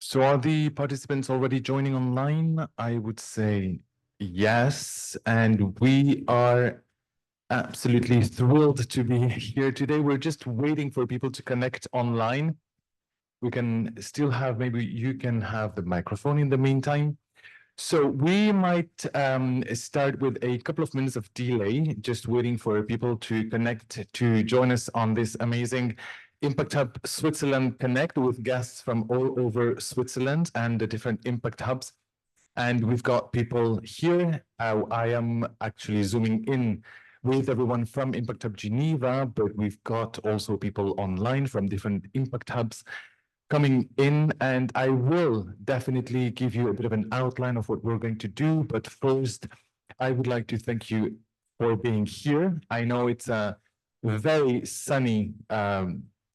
So are the participants already joining online? I would say yes, and we are absolutely thrilled to be here today. We're just waiting for people to connect online. We can still have, maybe you can have the microphone in the meantime. So we might start with a couple of minutes of delay, just waiting for people to connect to join us on this amazing Impact Hub Switzerland Connect with guests from all over Switzerland and the different Impact Hubs. And we've got people here. I am actually zooming in with everyone from Impact Hub Geneva, but we've got also people online from different Impact Hubs coming in, and I will definitely give you a bit of an outline of what we're going to do. But first, I would like to thank you for being here. I know it's a very sunny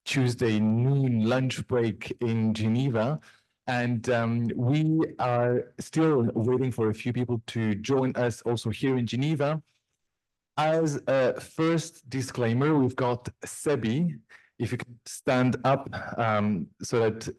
Tuesday noon lunch break in Geneva, and we are still waiting for a few people to join us also here in Geneva. As a first disclaimer, we've got Sebi. If you can stand up so that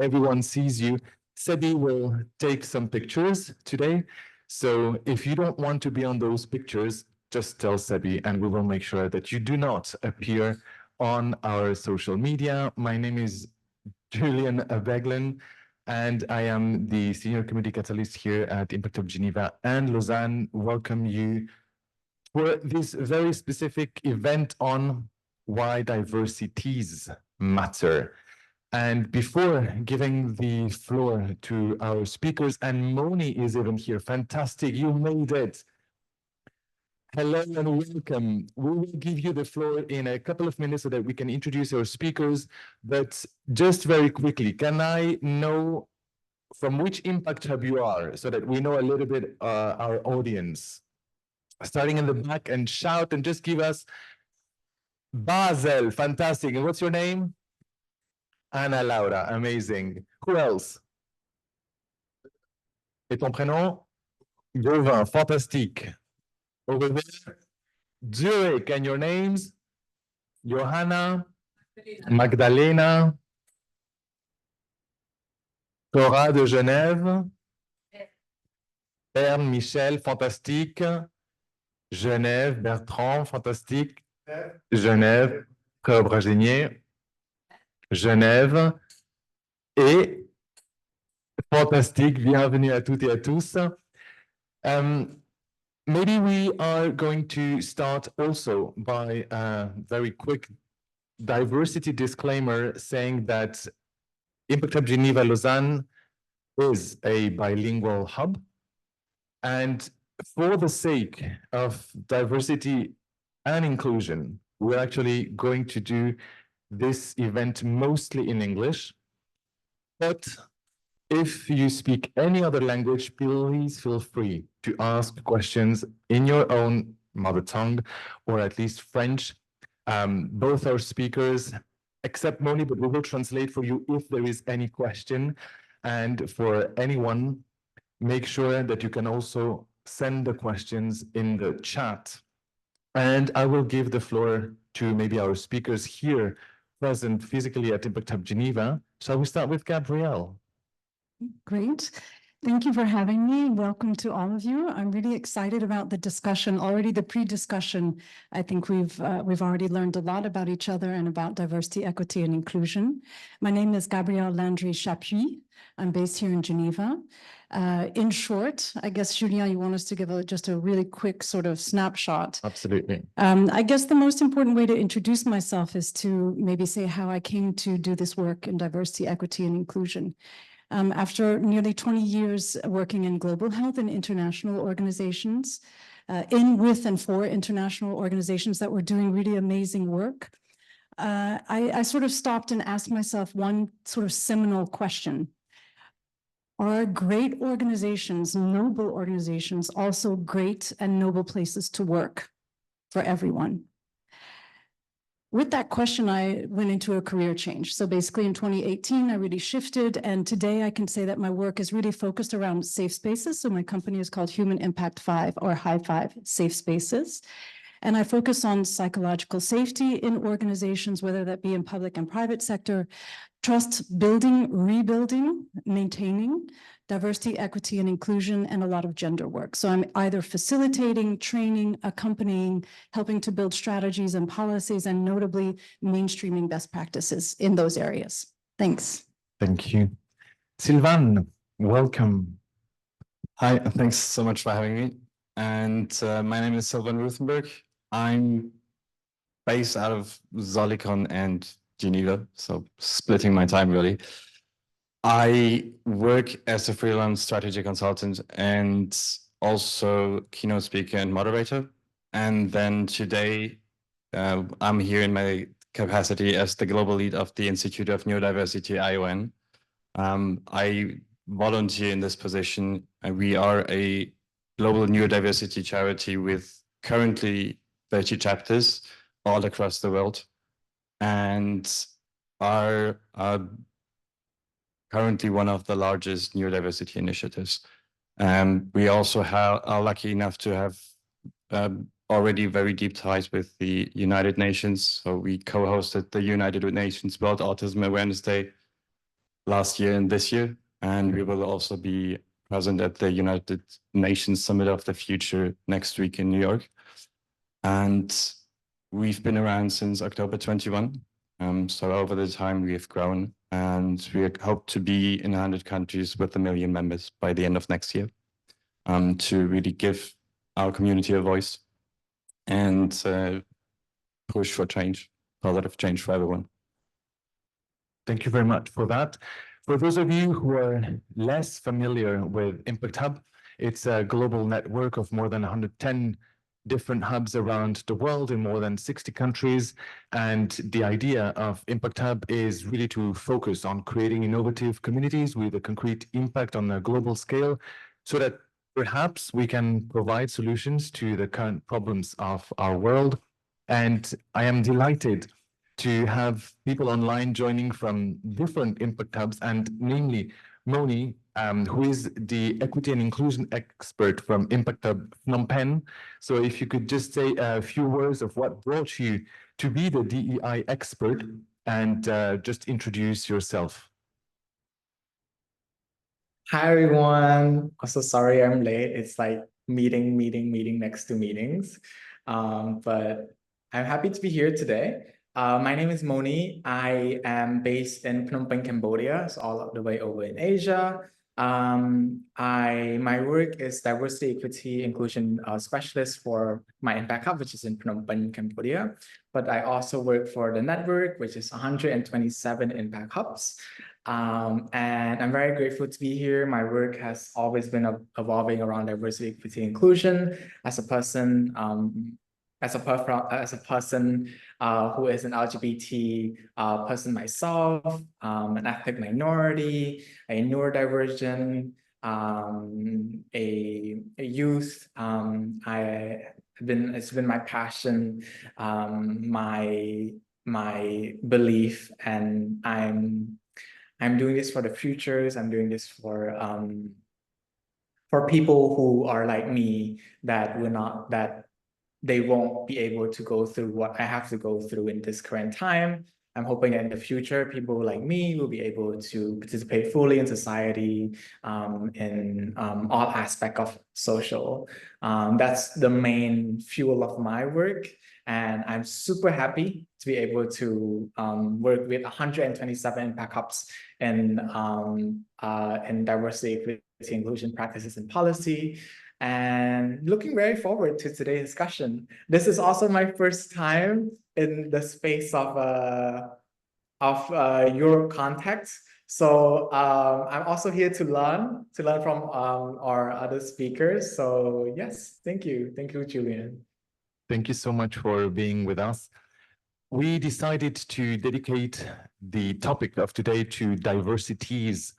everyone sees you. Sebi will take some pictures today. So if you don't want to be on those pictures, just tell Sebi and we will make sure that you do not appear on our social media. My name is Julian Beglin, and I am the Senior Community Catalyst here at Impact Hub Geneva and Lausanne. Welcome you for this very specific event on why diversities matter. And before giving the floor to our speakers, and Moni is even here, fantastic, you made it. Hello and welcome. We will give you the floor in a couple of minutes so that we can introduce our speakers, but just very quickly, can I know from which Impact Hub you are so that we know a little bit our audience? Starting in the back, and shout and just give us Basel, fantastic. And what's your name? Anna Laura, amazing. Who else? Et ton prénom? Gauvin, fantastique. Over there, Zurich, and your names? Johanna, Magdalena, Cora de Genève, Berne, Michel, fantastique. Genève, Bertrand, fantastique. Genève, Cobre-Génier, Genève, et fantastique, bienvenue à toutes et à tous. Maybe we are going to start also by a very quick diversity disclaimer saying that Impact Hub Geneva Lausanne is a bilingual hub. And for the sake of diversity and inclusion, we're actually going to do this event mostly in English. But if you speak any other language, please feel free to ask questions in your own mother tongue, or at least French. Both our speakers, except Moni, but we will translate for you if there is any question. And for anyone, make sure that you can also send the questions in the chat. And I will give the floor to maybe our speakers here present physically at Impact Hub Geneva. Shall we start with Gabrielle? Great. Thank you for having me. Welcome to all of you. I'm really excited about the discussion. Already the pre-discussion, I think we've already learned a lot about each other and about diversity, equity, and inclusion. My name is Gabrielle Landry-Chapuis. I'm based here in Geneva. In short, I guess, Julien, you want us to give just a really quick sort of snapshot. Absolutely. I guess the most important way to introduce myself is to maybe say how I came to do this work in diversity, equity, and inclusion. After nearly 20 years working in global health and international organizations, with and for international organizations that were doing really amazing work, I sort of stopped and asked myself one sort of seminal question. Are great organizations, noble organizations, also great and noble places to work for everyone? With that question, I went into a career change. So basically in 2018, I really shifted. And today I can say that my work is really focused around safe spaces. So my company is called Human Impact 5, or High 5 Safe Spaces. And I focus on psychological safety in organizations, whether that be in public and private sector, trust building, rebuilding, maintaining, diversity, equity, and inclusion, and a lot of gender work. So I'm either facilitating, training, accompanying, helping to build strategies and policies, and notably mainstreaming best practices in those areas. Thanks. Thank you. Sylvain, welcome. Hi, thanks so much for having me. And my name is Sylvain Ruthenberg. I'm based out of Zolikon and Geneva, so splitting my time really. I work as a freelance strategy consultant and also keynote speaker and moderator. And then today, I'm here in my capacity as the global lead of the Institute of Neurodiversity, ION. I volunteer in this position, and we are a global neurodiversity charity with currently 30 chapters all across the world, and are currently one of the largest neurodiversity initiatives. We also are lucky enough to have already very deep ties with the United Nations. So we co-hosted the United Nations World Autism Awareness Day last year and this year, and we will also be present at the United Nations Summit of the Future next week in New York. And we've been around since October 21. So over the time we have grown, and we hope to be in 100 countries with 1 million members by the end of next year, to really give our community a voice and push for change, positive change for everyone. Thank you very much for that. For those of you who are less familiar with Impact Hub, it's a global network of more than 110 different hubs around the world in more than 60 countries. And the idea of Impact Hub is really to focus on creating innovative communities with a concrete impact on a global scale, so that perhaps we can provide solutions to the current problems of our world. And I am delighted to have people online joining from different impact hubs, and namely Moni, who is the equity and inclusion expert from Impact Hub Phnom Penh. So if you could just say a few words of what brought you to be the DEI expert, and just introduce yourself. Hi, everyone. Also, sorry I'm late. It's like meeting next to meetings. But I'm happy to be here today. My name is Moni. I am based in Phnom Penh, Cambodia, so all the way over in Asia. My work is diversity, equity, inclusion specialist for my Impact Hub, which is in Phnom Penh, Cambodia. But I also work for the network, which is 127 Impact Hubs. And I'm very grateful to be here. My work has always been evolving around diversity, equity, inclusion. As a person, as a person who is an LGBT person myself, an ethnic minority, a neurodivergent, a youth. It's been my passion, my belief, and I'm doing this for the futures. I'm doing this for people who are like me, that they won't be able to go through what I have to go through in this current time. I'm hoping that in the future, people like me will be able to participate fully in society, in all aspects of social. That's the main fuel of my work. And I'm super happy to be able to work with 127 Impact Hubs in diversity, equity, inclusion practices and policy. And looking very forward to today's discussion. This is also my first time in the space of Europe context. So I'm also here to learn from our other speakers. So yes, thank you, Julian. Thank you so much for being with us. We decided to dedicate the topic of today to diversities,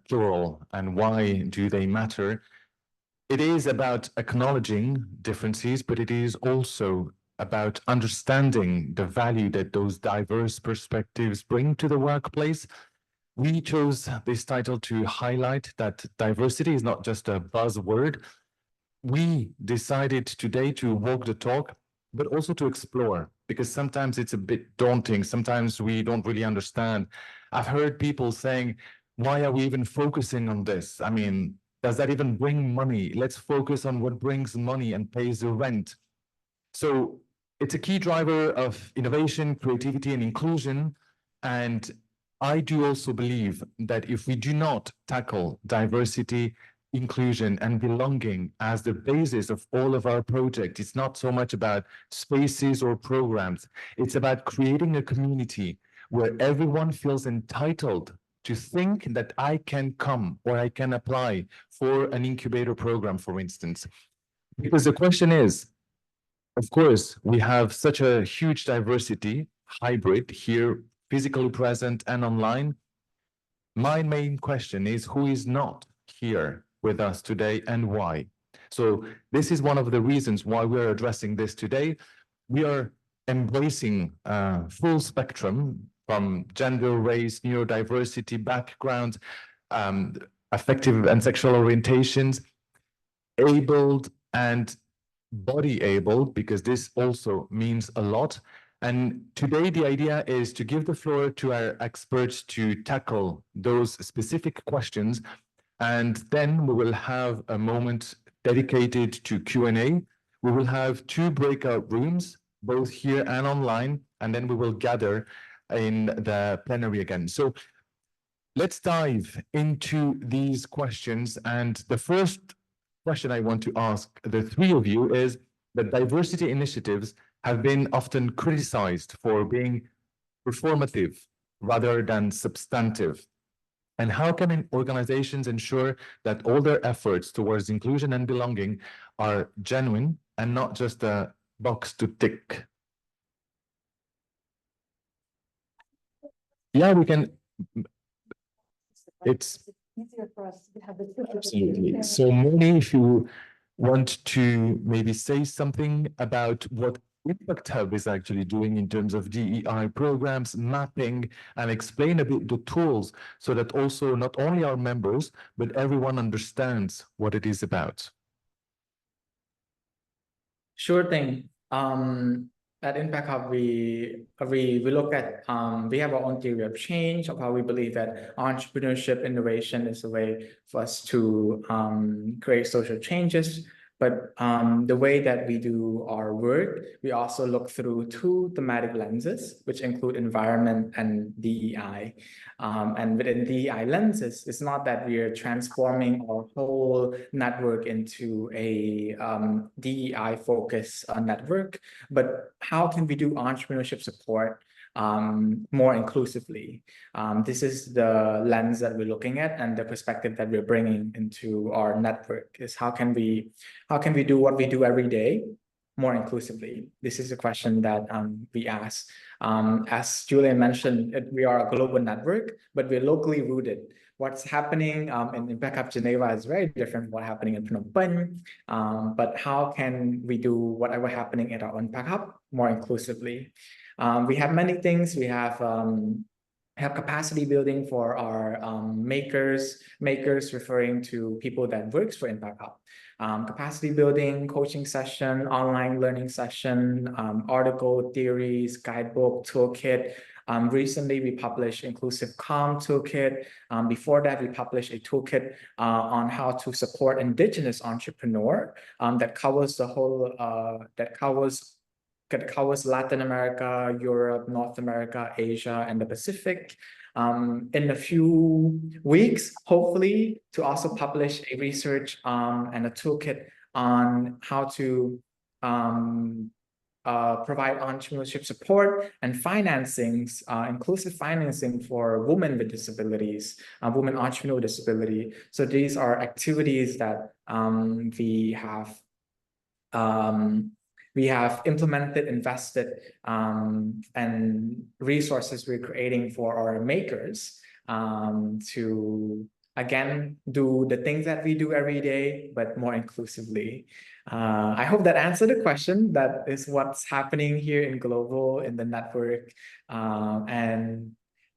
plural, and why do they matter. It is about acknowledging differences, but it is also about understanding the value that those diverse perspectives bring to the workplace. We chose this title to highlight that diversity is not just a buzzword. We decided today to walk the talk but also to explore, because sometimes it's a bit daunting. Sometimes we don't really understand. I've heard people saying, why are we even focusing on this? I mean, does that even bring money? Let's focus on what brings money and pays the rent. So it's a key driver of innovation, creativity, and inclusion. And I do also believe that if we do not tackle diversity, inclusion, and belonging as the basis of all of our projects, it's not so much about spaces or programs. It's about creating a community where everyone feels entitled to think that I can come or I can apply for an incubator program, for instance. Because the question is, of course, we have such a huge diversity, hybrid here, physically present and online. My main question is who is not here with us today and why? So this is one of the reasons why we're addressing this today. We are embracing full spectrum from gender, race, neurodiversity, background, affective and sexual orientations, abled and body able, because this also means a lot. And today the idea is to give the floor to our experts to tackle those specific questions. And then we will have a moment dedicated to Q&A. We will have 2 breakout rooms, both here and online, and then we will gather in the plenary again. So let's dive into these questions. And the first question I want to ask the 3 of you is that diversity initiatives have been often criticized for being performative rather than substantive. And how can organizations ensure that all their efforts towards inclusion and belonging are genuine and not just a box to tick? Yeah, we can. It's easier for us to have the absolutely. So Moni, if you want to maybe say something about what Impact Hub is actually doing in terms of DEI programs, mapping, and explain a bit the tools so that also not only our members, but everyone understands what it is about. Sure thing. At Impact Hub, we look at we have our own theory of change of how we believe that entrepreneurship innovation is a way for us to create social changes. But the way that we do our work, we also look through 2 thematic lenses, which include environment and DEI. And within DEI lenses, it's not that we are transforming our whole network into a DEI-focused network, but how can we do entrepreneurship support more inclusively? This is the lens that we're looking at, and the perspective that we're bringing into our network is how can we do what we do every day more inclusively? This is a question that we ask. As Julian mentioned, we are a global network, but we're locally rooted. What's happening in Impact Hub Geneva is very different from what's happening in Phnom Penh. But how can we do whatever happening at our Impact Hub more inclusively? We have many things. We have capacity building for our makers referring to people that works for Impact Hub. Capacity building, coaching session, online learning session, article, theories, guidebook, toolkit. Recently, we published Inclusive Calm Toolkit. Before that, we published a toolkit on how to support Indigenous entrepreneur that covers the whole, that covers Latin America, Europe, North America, Asia, and the Pacific. In a few weeks, hopefully, to also publish a research and a toolkit on how to provide entrepreneurship support and financings, inclusive financing for women with disabilities, women entrepreneur with disability. So these are activities that we have implemented, invested, and resources we're creating for our makers to, again, do the things that we do every day, but more inclusively. I hope that answered the question. That is what's happening here in Global, in the network. And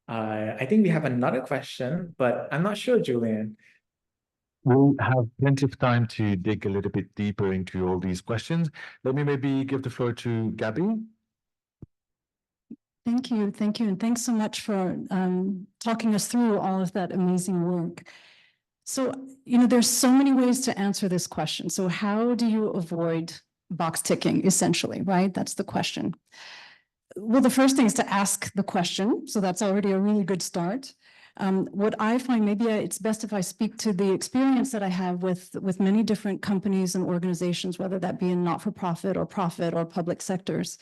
I think we have another question, but I'm not sure, Julian. We'll have plenty of time to dig a little bit deeper into all these questions. Let me maybe give the floor to Gabby. Thank you, and thanks so much for talking us through all of that amazing work. So, there's so many ways to answer this question. So how do you avoid box ticking, essentially, right? That's the question. Well, the first thing is to ask the question. So that's already a really good start. What I find, maybe it's best if I speak to the experience that I have with many different companies and organizations, whether that be in not-for-profit or profit or public sectors.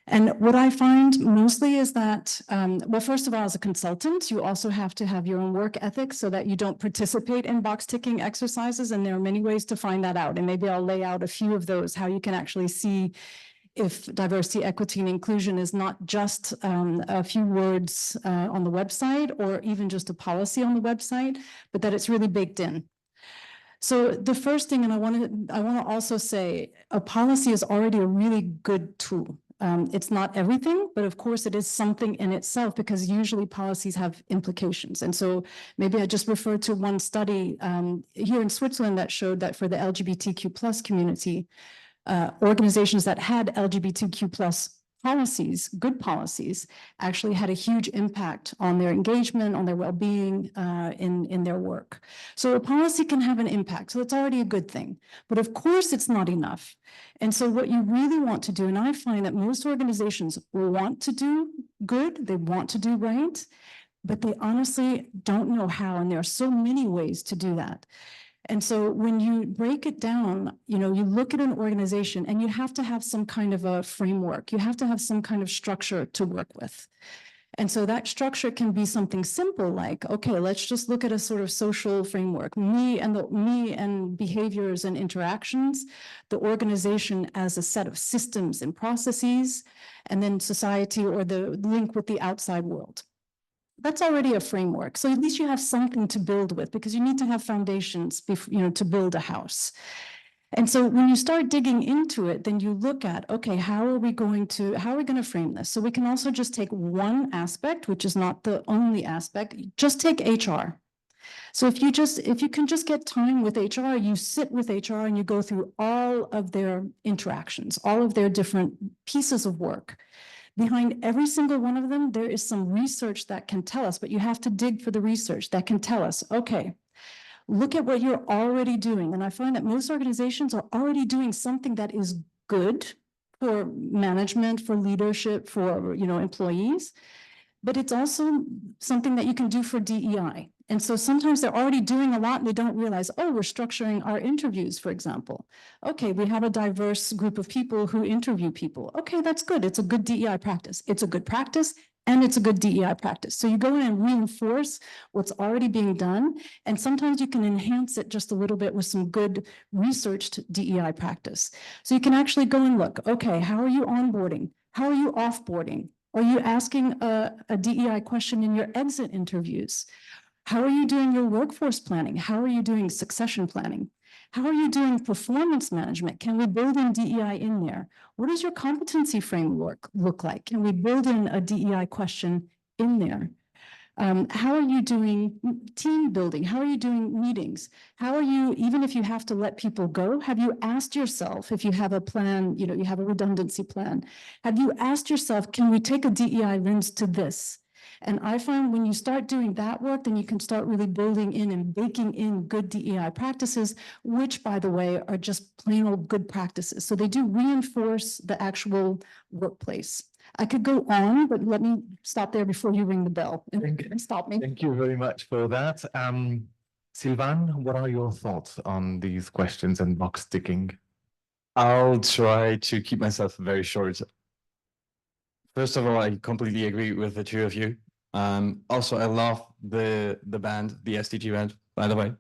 And what I find mostly is that, well, first of all, as a consultant, you also have to have your own work ethic so that you don't participate in box ticking exercises. And there are many ways to find that out. And maybe I'll lay out a few of those, how you can actually see if diversity, equity, and inclusion is not just a few words on the website or even just a policy on the website, but that it's really baked in. So the first thing, and I want to also say, a policy is already a really good tool. It's not everything, but of course it is something in itself, because usually policies have implications. And so maybe I just refer to one study here in Switzerland that showed that for the LGBTQ plus community, organizations that had LGBTQ plus policies, good policies, actually had a huge impact on their engagement, on their well-being in their work. So a policy can have an impact. So it's already a good thing. But of course, it's not enough. And so what you really want to do, and I find that most organizations want to do good, they want to do right, but they honestly don't know how. And there are so many ways to do that. And so when you break it down, you look at an organization and you have to have some kind of a framework. You have to have some kind of structure to work with. And so that structure can be something simple like, okay, let's just look at a sort of social framework, me and behaviors and interactions, the organization as a set of systems and processes, and then society or the link with the outside world. That's already a framework. So at least you have something to build with, because you need to have foundations to build a house. And so when you start digging into it, then you look at, okay, how are we going to frame this? So we can also just take one aspect, which is not the only aspect, just take HR. So if you can just get time with HR, you sit with HR and you go through all of their interactions, all of their different pieces of work. Behind every single one of them, there is some research that can tell us, but you have to dig for the research that can tell us, okay, look at what you're already doing. And I find that most organizations are already doing something that is good for management, for leadership, for employees, but it's also something that you can do for DEI. And so sometimes they're already doing a lot and they don't realize, oh, we're structuring our interviews, for example. Okay, we have a diverse group of people who interview people. Okay, that's good. It's a good DEI practice. It's a good practice and it's a good DEI practice. So you go in and reinforce what's already being done. And sometimes you can enhance it just a little bit with some good researched DEI practice. So you can actually go and look, okay, how are you onboarding? How are you offboarding? Are you asking a DEI question in your exit interviews? How are you doing your workforce planning? How are you doing succession planning? How are you doing performance management? Can we build in DEI in there? What does your competency framework look like? Can we build in a DEI question in there? How are you doing team building? How are you doing meetings? How are you, even if you have to let people go, have you asked yourself, if you have a plan, you have a redundancy plan, have you asked yourself, can we take a DEI lens to this? And I find when you start doing that work, then you can start really building in and baking in good DEI practices, which, by the way, are just plain old good practices. So they do reinforce the actual workplace. I could go on, but let me stop there before you ring the bell and stop me. Thank you very much for that. Sylvain, what are your thoughts on these questions and box ticking? I'll try to keep myself very short. First of all, I completely agree with the two of you. Also, I love the band, the SDG band, by the way.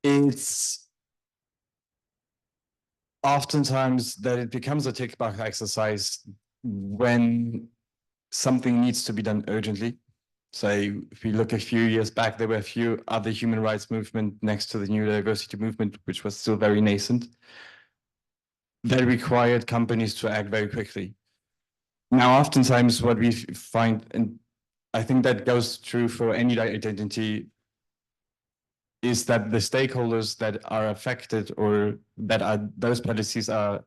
It's oftentimes that it becomes a tick box exercise when something needs to be done urgently. So if we look a few years back, there were a few other human rights movement next to the new diversity movement, which was still very nascent, that required companies to act very quickly. Now, oftentimes what we find, and I think that goes true for any identity is that the stakeholders that are affected or that are those policies are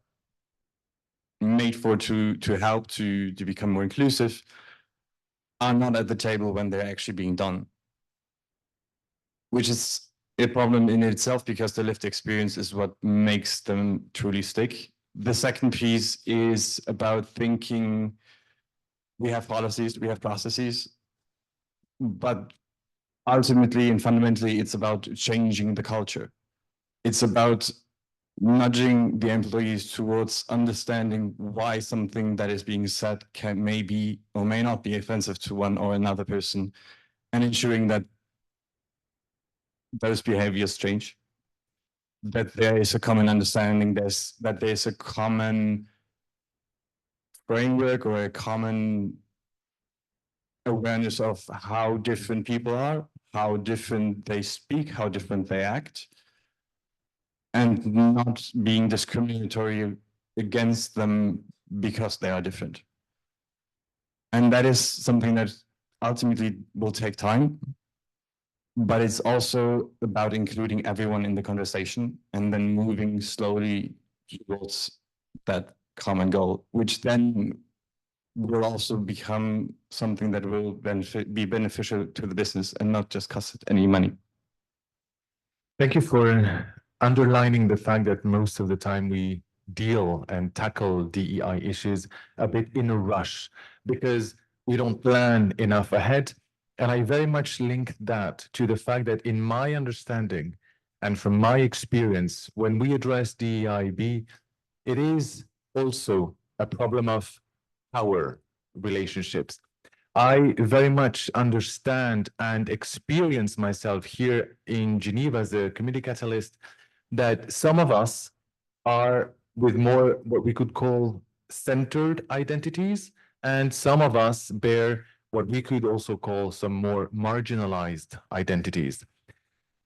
made for to help to become more inclusive are not at the table when they're actually being done, which is a problem in itself because the lived experience is what makes them truly stick. The second piece is about thinking we have policies, we have processes, but ultimately and fundamentally, it's about changing the culture. It's about nudging the employees towards understanding why something that is being said can maybe or may not be offensive to one or another person, and ensuring that those behaviors change, that there is a common understanding, that there's a common framework or a common awareness of how different people are, how different they speak, how different they act, and not being discriminatory against them because they are different. And that is something that ultimately will take time, but it's also about including everyone in the conversation and then moving slowly towards that common goal, which then will also become something that will be beneficial to the business and not just cost it any money. Thank you for underlining the fact that most of the time we deal and tackle DEI issues a bit in a rush because we don't plan enough ahead. And I very much link that to the fact that in my understanding and from my experience, when we address DEIB, it is also a problem of power relationships. I very much understand and experience myself here in Geneva as a community catalyst that some of us are with more what we could call centered identities, and some of us bear what we could also call some more marginalized identities.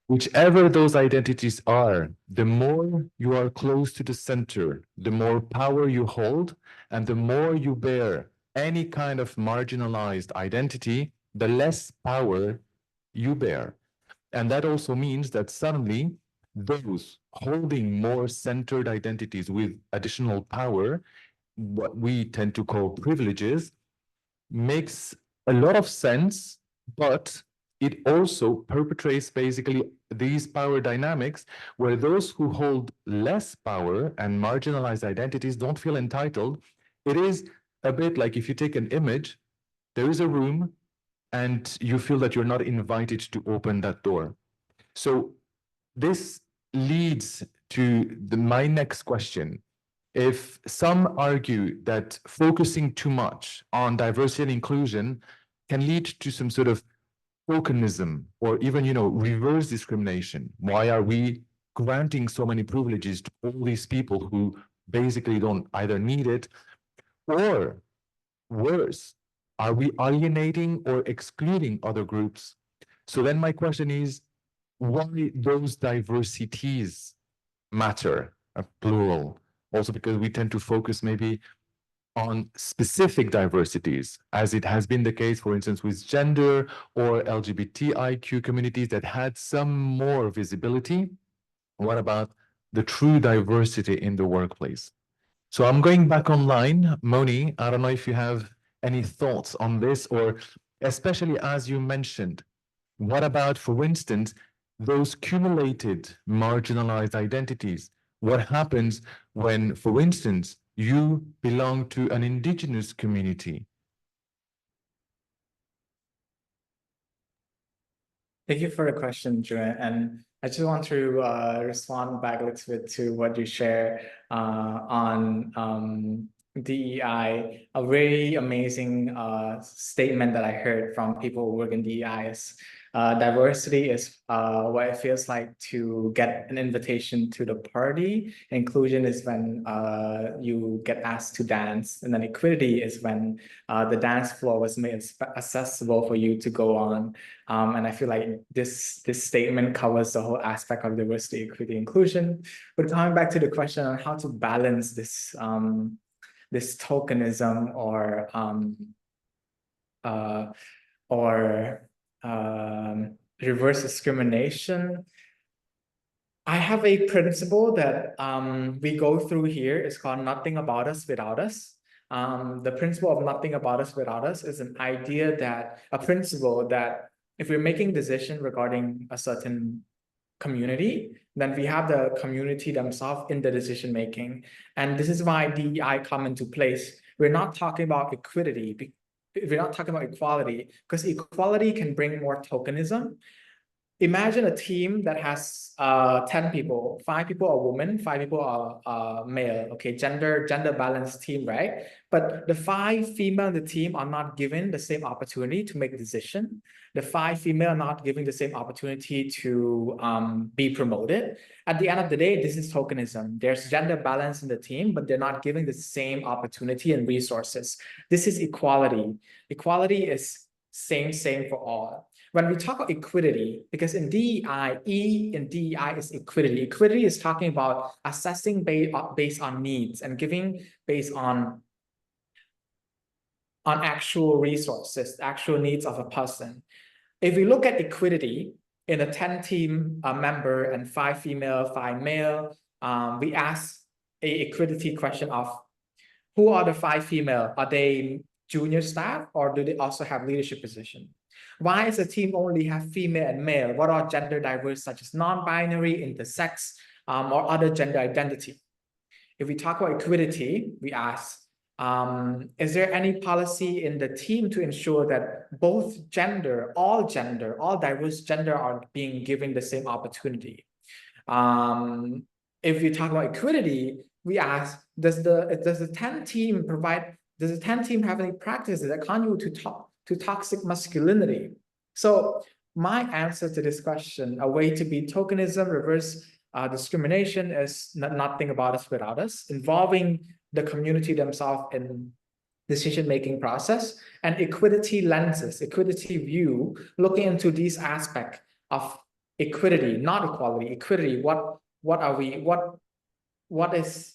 Whichever those identities are, the more you are close to the center, the more power you hold, and the more you bear any kind of marginalized identity, the less power you bear. And that also means that suddenly those holding more centered identities with additional power, what we tend to call privileges, makes a lot of sense, but it also perpetrates basically these power dynamics where those who hold less power and marginalized identities don't feel entitled. It is a bit like if you take an image, there is a room and you feel that you're not invited to open that door. So this leads to my next question. If some argue that focusing too much on diversity and inclusion can lead to some sort of tokenism or even, reverse discrimination, why are we granting so many privileges to all these people who basically don't either need it or worse, are we alienating or excluding other groups? So then my question is, why those diversities matter, plural? Also because we tend to focus maybe on specific diversities, as it has been the case, for instance, with gender or LGBTIQ communities that had some more visibility. What about the true diversity in the workplace? So I'm going back online. Moni, I don't know if you have any thoughts on this, or especially as you mentioned, what about, for instance, those cumulated marginalized identities? What happens when, for instance, you belong to an indigenous community? Thank you for the question, Joanne. And I just want to respond back a little bit to what you share on DEI. A very amazing statement that I heard from people who work in DEI is diversity is what it feels like to get an invitation to the party. Inclusion is when you get asked to dance, and then equity is when the dance floor was made accessible for you to go on. And I feel like this statement covers the whole aspect of diversity, equity, inclusion. But coming back to the question on how to balance this this tokenism or reverse discrimination, I have a principle that we go through here. It's called nothing about us without us. The principle of nothing about us without us is an idea that, a principle that if we're making decision regarding a certain community, then we have the community themselves in the decision making. And this is why DEI come into place. We're not talking about equity. We're not talking about equality, because equality can bring more tokenism. Imagine a team that has 10 people, 5 people are women, 5 people are male. Okay, gender balanced team, right? But the 5 female in the team are not given the same opportunity to make a decision. The 5 female are not given the same opportunity to be promoted. At the end of the day, this is tokenism. There's gender balance in the team, but they're not given the same opportunity and resources. This is equality. Equality is same for all. When we talk about equity, because in DEI, E in DEI is equity. Equity is talking about assessing based on needs and giving based on actual resources, actual needs of a person. If we look at equity in a 10-team member and 5 female, 5 male, we ask a equity question of who are the 5 female? Are they junior staff or do they also have leadership position? Why does a team only have female and male? What are gender diverse, such as non-binary, intersex, or other gender identity? If we talk about equity, we ask, is there any policy in the team to ensure that both gender, all diverse gender are being given the same opportunity? If we talk about equity, we ask, does the 10 team have any practices that contribute to toxic masculinity? So my answer to this question, a way to beat tokenism, reverse discrimination, is nothing about us without us, involving the community themselves in decision-making process, and equity lenses, equity view, looking into these aspects of equity, not equality, equity. What is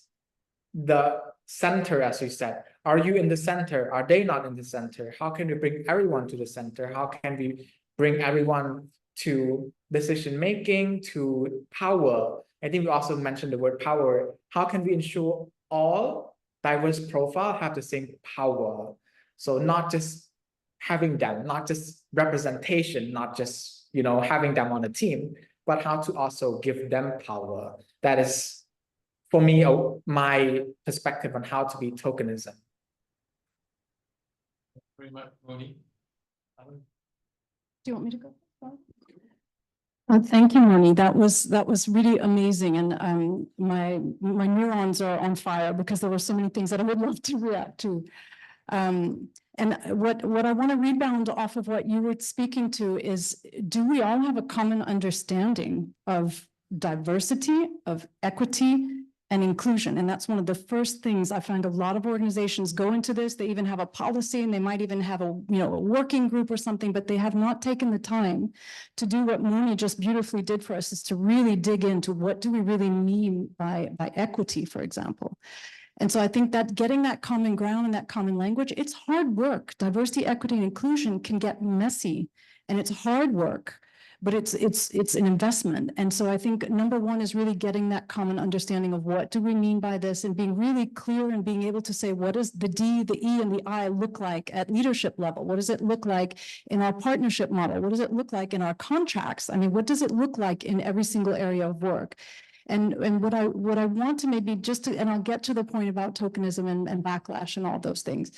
the center, as you said? Are you in the center? Are they not in the center? How can we bring everyone to the center? How can we bring everyone to decision making, to power? I think we also mentioned the word power. How can we ensure all diverse profile have the same power? So not just having them, not just representation, not just having them on a team, but how to also give them power. That is, for me, my perspective on how to be tokenism. Very much, Moni. Do you want me to go? Thank you, Moni. That was really amazing, and my neurons are on fire because there were so many things that I would love to react to. And what I want to rebound off of what you were speaking to is, do we all have a common understanding of diversity, of equity, and inclusion? And that's one of the first things I find a lot of organizations go into this. They even have a policy, and they might even have a working group or something, but they have not taken the time to do what Moni just beautifully did for us, is to really dig into what do we really mean by equity, for example. And so I think that getting that common ground and that common language, it's hard work. Diversity, equity, and inclusion can get messy, and it's hard work, but it's an investment. And so I think number one is really getting that common understanding of what do we mean by this, and being really clear and being able to say, what does the D, the E, and the I look like at leadership level? What does it look like in our partnership model? What does it look like in our contracts? I mean, what does it look like in every single area of work? And what I want to maybe and I'll get to the point about tokenism and backlash and all those things.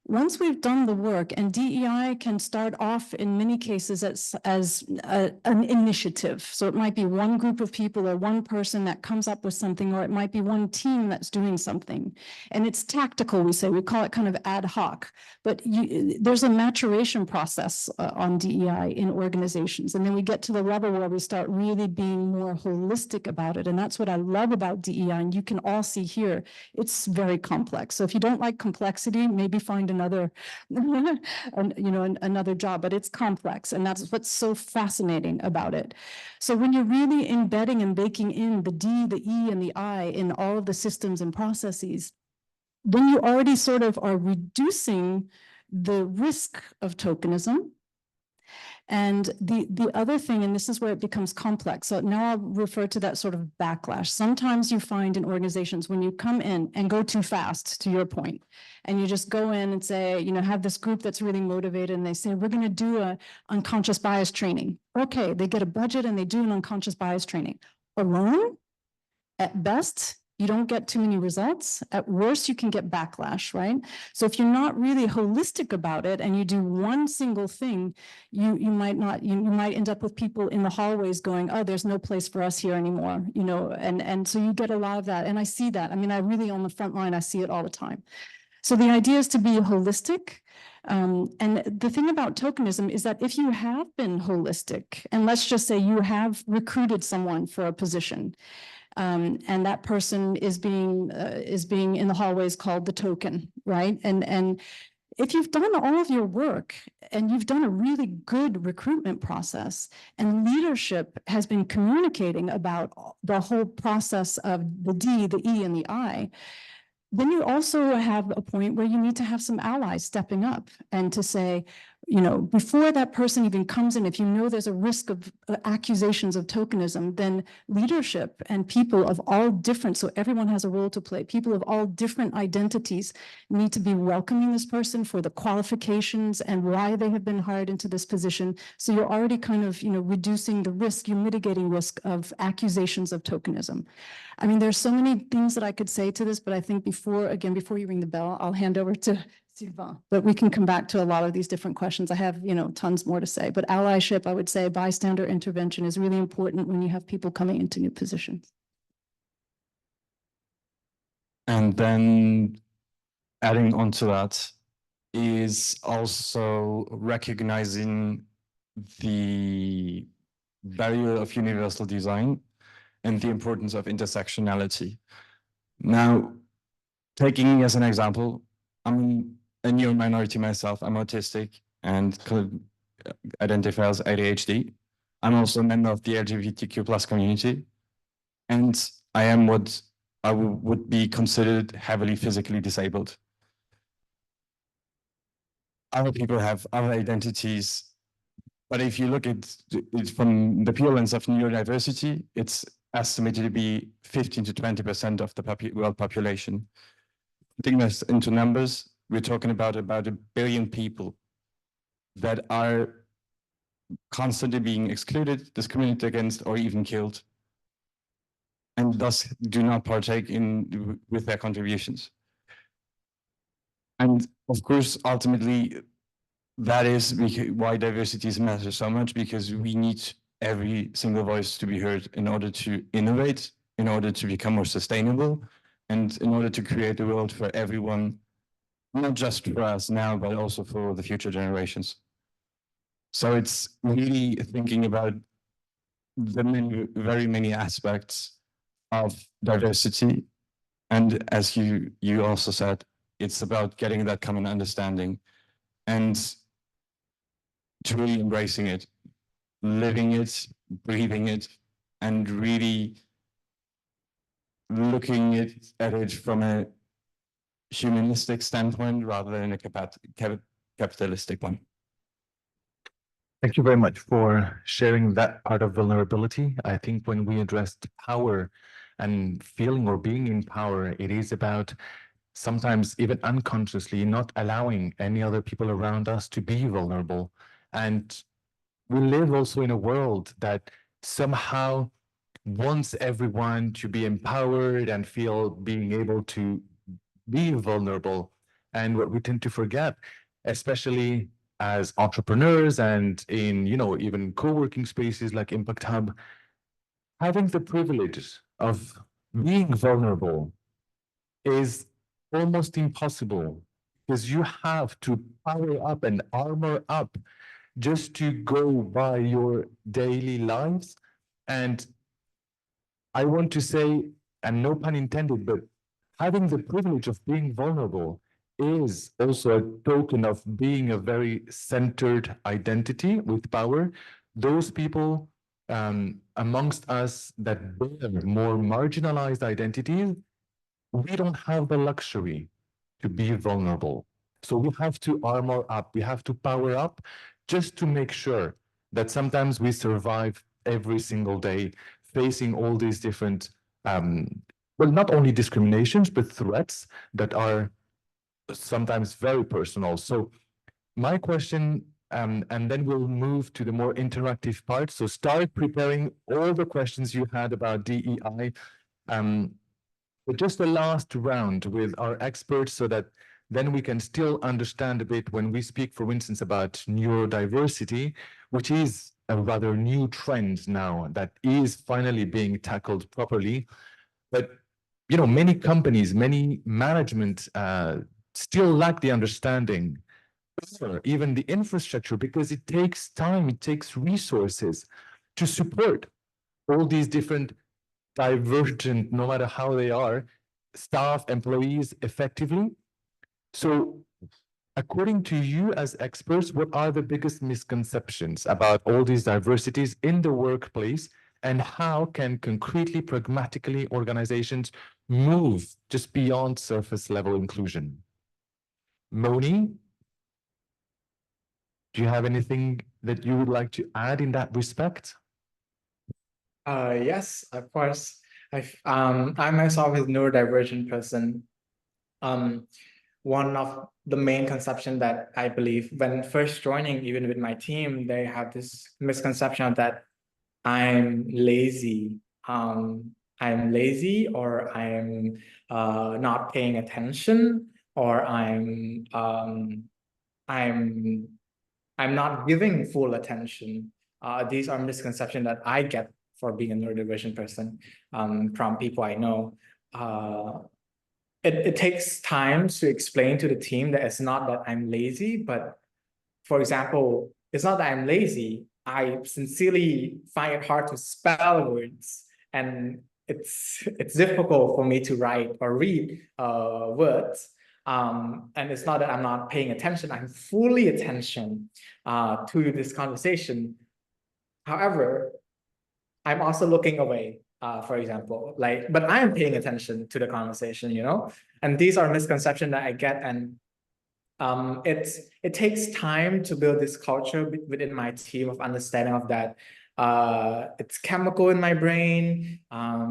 Once we've done the work, and DEI can start off in many cases as an initiative. So it might be one group of people or one person that comes up with something, or it might be one team that's doing something. And it's tactical, we call it kind of ad hoc. But there's a maturation process on DEI in organizations. And then we get to the level where we start really being more holistic about it. And that's what I love about DEI. And you can all see here, it's very complex. So if you don't like complexity, maybe find another another job, but it's complex, and that's what's so fascinating about it. So when you're really embedding and baking in the D, the E, and the I in all of the systems and processes, then you already sort of are reducing the risk of tokenism. And the other thing, and this is where it becomes complex. So now I'll refer to that sort of backlash. Sometimes you find in organizations when you come in and go too fast, to your point, and you just go in and say, you know, have this group that's really motivated and they say, we're going to do a unconscious bias training. Okay, they get a budget and they do an unconscious bias training. Alone, at best, you don't get too many results. At worst, you can get backlash, right? So if you're not really holistic about it and you do one single thing, you might not, you might end up with people in the hallways going, oh, there's no place for us here anymore, you know, and so you get a lot of that. And I see that. I mean, I really on the front line, I see it all the time. So the idea is to be holistic. And the thing about tokenism is that if you have been holistic, and let's just say you have recruited someone for a position, and that person is being in the hallways called the token, right? And if you've done all of your work and you've done a really good recruitment process and leadership has been communicating about the whole process of the D, the E, and the I, then you also have a point where you need to have some allies stepping up and to say, you know, before that person even comes in, if you know there's a risk of accusations of tokenism, then leadership and people of all different, so everyone has a role to play, people of all different identities need to be welcoming this person for the qualifications and why they have been hired into this position. So you're already kind of, you know, reducing the risk, you're mitigating risk of accusations of tokenism. I mean, there's so many things that I could say to this, but I think before you ring the bell, I'll hand over to Sylvain, but we can come back to a lot of these different questions. I have, you know, tons more to say, but allyship, I would say bystander intervention is really important when you have people coming into new positions. And then adding on to that is also recognizing the value of universal design and the importance of intersectionality. Now, taking me as an example, I'm a neuro-minority myself. I'm autistic and identify as ADHD. I'm also a member of the LGBTQ+ community, and I am what I would be considered heavily physically disabled. Other people have other identities, but if you look at it from the pure lens of neurodiversity, it's estimated to be 15 to 20% of the world population. Putting this into numbers, we're talking about 1 billion people that are constantly being excluded, discriminated against, or even killed, and thus do not partake with their contributions. And of course, ultimately, that is why diversities matter so much, because we need every single voice to be heard in order to innovate, in order to become more sustainable, and in order to create a world for everyone, not just for us now, but also for the future generations. So it's really thinking about the very many aspects of diversity. And as you also said, it's about getting that common understanding and truly embracing it, living it, breathing it, and really looking at it from a humanistic standpoint rather than a capitalistic one. Thank you very much for sharing that part of vulnerability. I think when we addressed power and feeling or being in power, it is about sometimes even unconsciously not allowing any other people around us to be vulnerable. And we live also in a world that somehow wants everyone to be empowered and feel being able to be vulnerable. And what we tend to forget, especially as entrepreneurs and in, you know, even co-working spaces like Impact Hub, having the privilege of being vulnerable is almost impossible, because you have to power up and armor up just to go by your daily lives. And I want to say, and no pun intended, but having the privilege of being vulnerable is also a token of being a very centered identity with power. Those people amongst us that bear more marginalized identities, we don't have the luxury to be vulnerable. So we have to armor up, we have to power up just to make sure that sometimes we survive every single day facing all these different, well, not only discriminations, but threats that are sometimes very personal. So my question, and then we'll move to the more interactive part. So start preparing all the questions you had about DEI. But just the last round with our experts so that then we can still understand a bit when we speak, for instance, about neurodiversity, which is a rather new trend now that is finally being tackled properly. But, you know, many companies, many management still lack the understanding, or even the infrastructure, because it takes time, it takes resources to support all these different divergent, no matter how they are, staff, employees effectively. So according to you as experts, what are the biggest misconceptions about all these diversities in the workplace, and how can concretely, pragmatically organizations move just beyond surface level inclusion? Moni, do you have anything that you would like to add in that respect? Yes, of course. I myself is a neurodivergent person. One of the main conception that I believe when first joining, even with my team, they have this misconception that I'm lazy. I'm lazy, or I'm not paying attention, or I'm not giving full attention. These are misconceptions that I get for being a neurodivergent person from people I know. It takes time to explain to the team that it's not that I'm lazy, but for example, it's not that I'm lazy. I sincerely find it hard to spell words, and it's difficult for me to write or read words. And it's not that I'm not paying attention. I'm fully attention to this conversation. However, I'm also looking away, for example, but I am paying attention to the conversation, you know? And these are misconceptions that I get, and it takes time to build this culture within my team of understanding of that. It's chemical in my brain.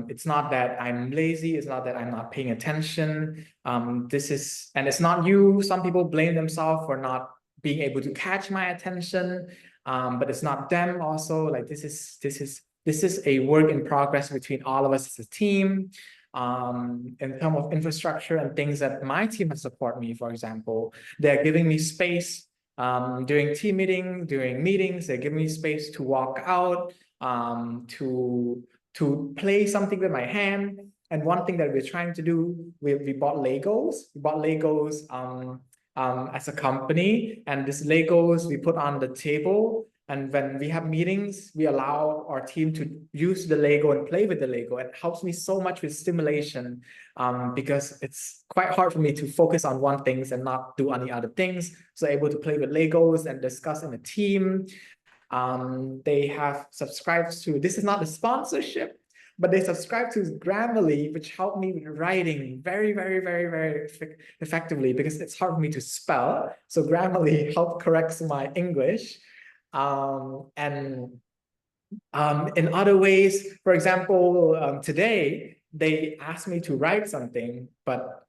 It's not that I'm lazy. It's not that I'm not paying attention. And it's not you. Some people blame themselves for not being able to catch my attention. But it's not them also. Like this is a work in progress between all of us as a team. In terms of infrastructure and things that my team has supported me, for example, they're giving me space during team meeting, during meetings, they give me space to walk out, to play something with my hand. And one thing that we're trying to do, we bought Legos. We bought Legos as a company, and this Legos we put on the table. And when we have meetings, we allow our team to use the Lego and play with the Lego. It helps me so much with stimulation because it's quite hard for me to focus on one thing and not do any other things. So able to play with Legos and discuss in a team. They have subscribed to, this is not a sponsorship, but they subscribe to Grammarly, which helped me with writing very, very, very, very effectively because it's hard for me to spell. So Grammarly helped correct my English. And in other ways, for example, today they asked me to write something, but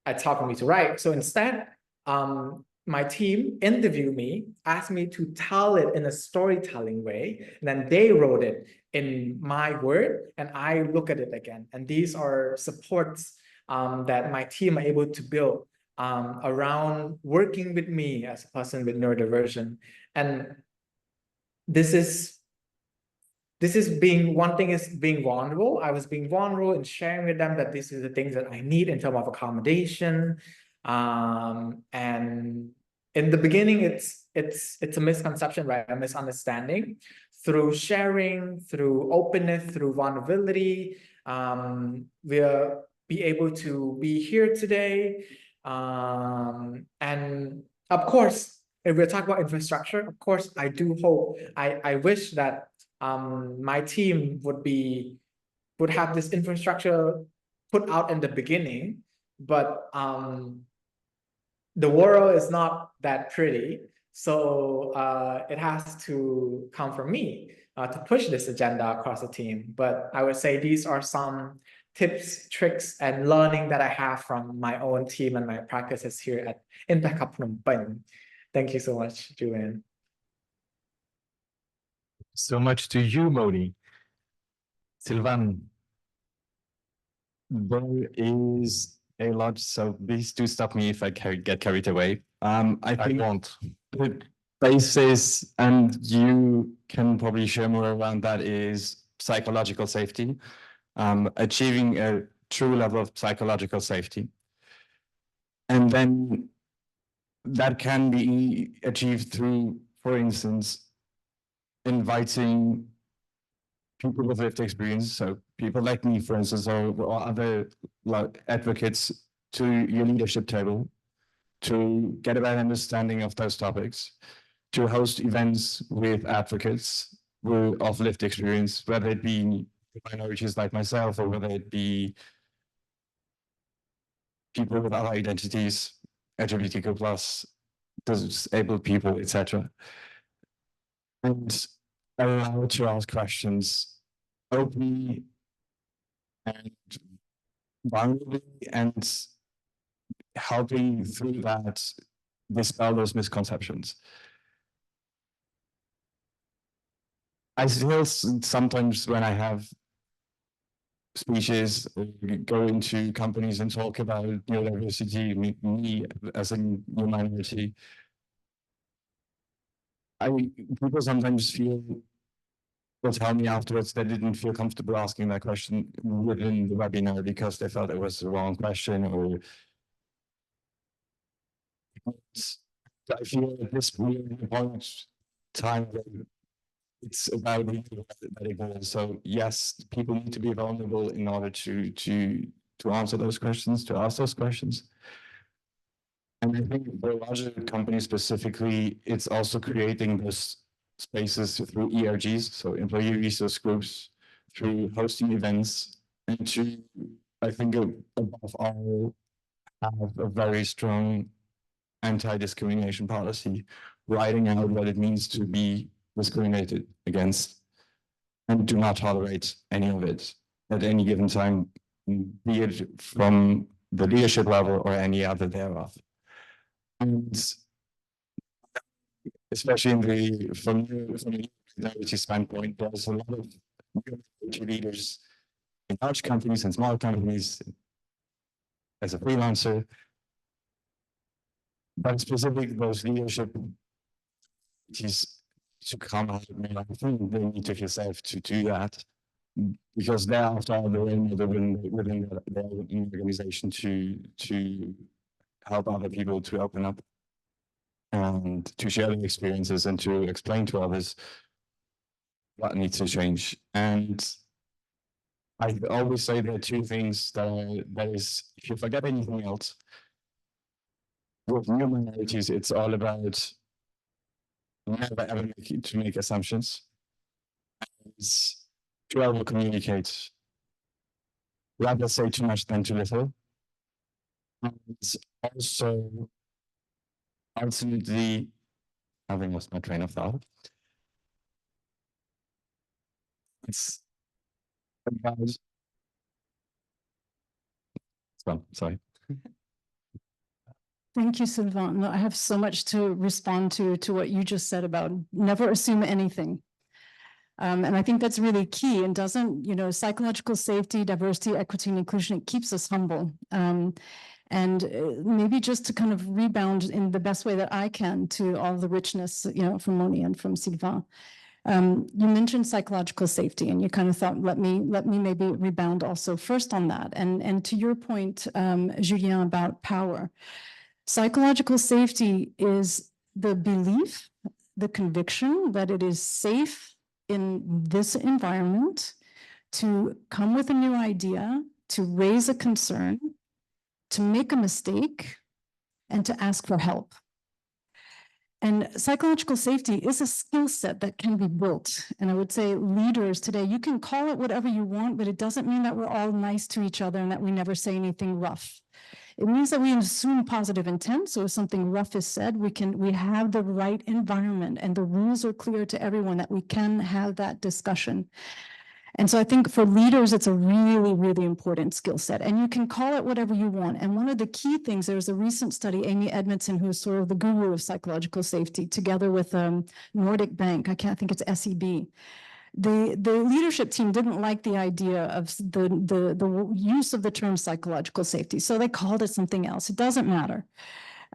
it's hard for me to write. So instead, my team interviewed me, asked me to tell it in a storytelling way, and then they wrote it in my word, and I look at it again. And these are supports that my team are able to build around working with me as a person with neurodiversion. And this is being, one thing is being vulnerable. I was being vulnerable and sharing with them that this is the things that I need in terms of accommodation. And in the beginning, it's a misconception, right? A misunderstanding. Through sharing, through openness, through vulnerability, we'll be able to be here today. And of course, if we're talking about infrastructure, of course, I do hope, I wish that my team would have this infrastructure put out in the beginning, but the world is not that pretty. So it has to come from me to push this agenda across the team. But I would say these are some tips, tricks, and learning that I have from my own team and my practices here at Impact Hub Phnom Penh. Thank you so much, Julian. So much to you, Moni. Sylvan. There is a lot, so please do stop me if I get carried away. I think won't. the basis, and you can probably share more around that, is psychological safety, achieving a true level of psychological safety. And then that can be achieved through, for instance, inviting people with lived experience, so people like me, for instance, or other advocates to your leadership table to get a better understanding of those topics, to host events with advocates of lived experience, whether it be minorities like myself or whether it be people with other identities, LGBTQ plus, disabled people, etc. And allow to ask questions openly and vulnerably, and helping through that dispel those misconceptions. I still sometimes, when I have speeches, go into companies and talk about neurodiversity, me as a new minority, people sometimes will tell me afterwards they didn't feel comfortable asking that question within the webinar because they felt it was the wrong question, or I feel at this point time it's about letting go. So yes, people need to be vulnerable in order to answer those questions, to ask those questions. And I think for larger companies specifically, it's also creating those spaces through ERGs, so employee resource groups, through hosting events, and to, I think, above all, have a very strong anti-discrimination policy, writing out what it means to be discriminated against, and do not tolerate any of it at any given time, be it from the leadership level or any other thereof. And especially from the minority standpoint, there's a lot of leaders in large companies and small companies as a freelancer, but specifically those leadership to come out, I think they need to feel safe to do that, because they're after all the role within their organization to help other people to open up and to share their experiences and to explain to others what needs to change. And I always say there are two things that is, if you forget anything else, with new minorities, it's all about never ever to make assumptions. It's to over communicate. Rather say too much than too little. And also, ultimately, having lost my train of thought, it's about, sorry. Thank you, Sylvain. No, I have so much to respond to what you just said about never assume anything. And I think that's really key, and doesn't, psychological safety, diversity, equity, and inclusion, it keeps us humble. And maybe just to kind of rebound in the best way that I can to all the richness, from Moni and from Sylvain. You mentioned psychological safety, and you kind of thought, let me maybe rebound also first on that. And to your point, Julien, about power. Psychological safety is the belief, the conviction that it is safe in this environment to come with a new idea, to raise a concern, to make a mistake, and to ask for help. And psychological safety is a skill set that can be built. And I would say leaders today, you can call it whatever you want, but it doesn't mean that we're all nice to each other and that we never say anything rough. It means that we assume positive intent. So if something rough is said, we have the right environment and the rules are clear to everyone that we can have that discussion. And so I think for leaders, it's a really, really important skill set. And you can call it whatever you want. And one of the key things, there's a recent study, Amy Edmondson, who is sort of the guru of psychological safety, together with Nordic Bank, I think it's SEB. The leadership team didn't like the idea of the use of the term psychological safety. So they called it something else. It doesn't matter.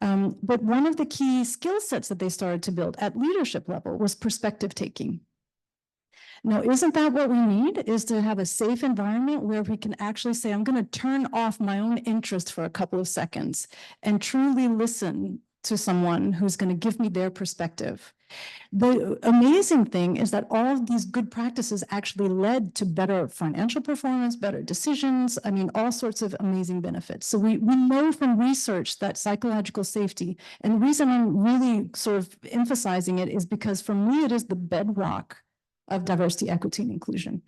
But one of the key skill sets that they started to build at leadership level was perspective taking. Now, isn't that what we need, is to have a safe environment where we can actually say, I'm going to turn off my own interest for a couple of seconds and truly listen to someone who's going to give me their perspective. The amazing thing is that all of these good practices actually led to better financial performance, better decisions, I mean, all sorts of amazing benefits. So we know from research that psychological safety, and the reason I'm really sort of emphasizing it is because for me, it is the bedrock of diversity, equity, and inclusion.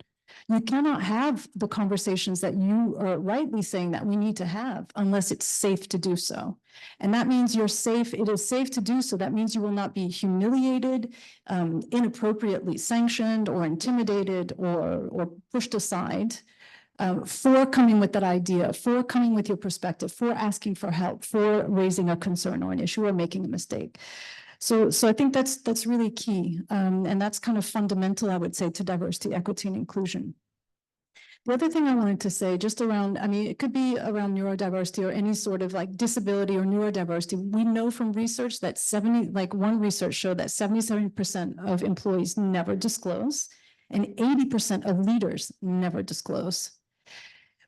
You cannot have the conversations that you are rightly saying that we need to have unless it's safe to do so. And that means you're safe, it is safe to do so. That means you will not be humiliated, inappropriately sanctioned or intimidated or pushed aside for coming with that idea, for coming with your perspective, for asking for help, for raising a concern or an issue or making a mistake. So I think that's really key. And that's kind of fundamental, I would say, to diversity, equity, and inclusion. The other thing I wanted to say just around, I mean, it could be around neurodiversity or any sort of like disability or neurodiversity. We know from research that one research showed that 77% of employees never disclose and 80% of leaders never disclose.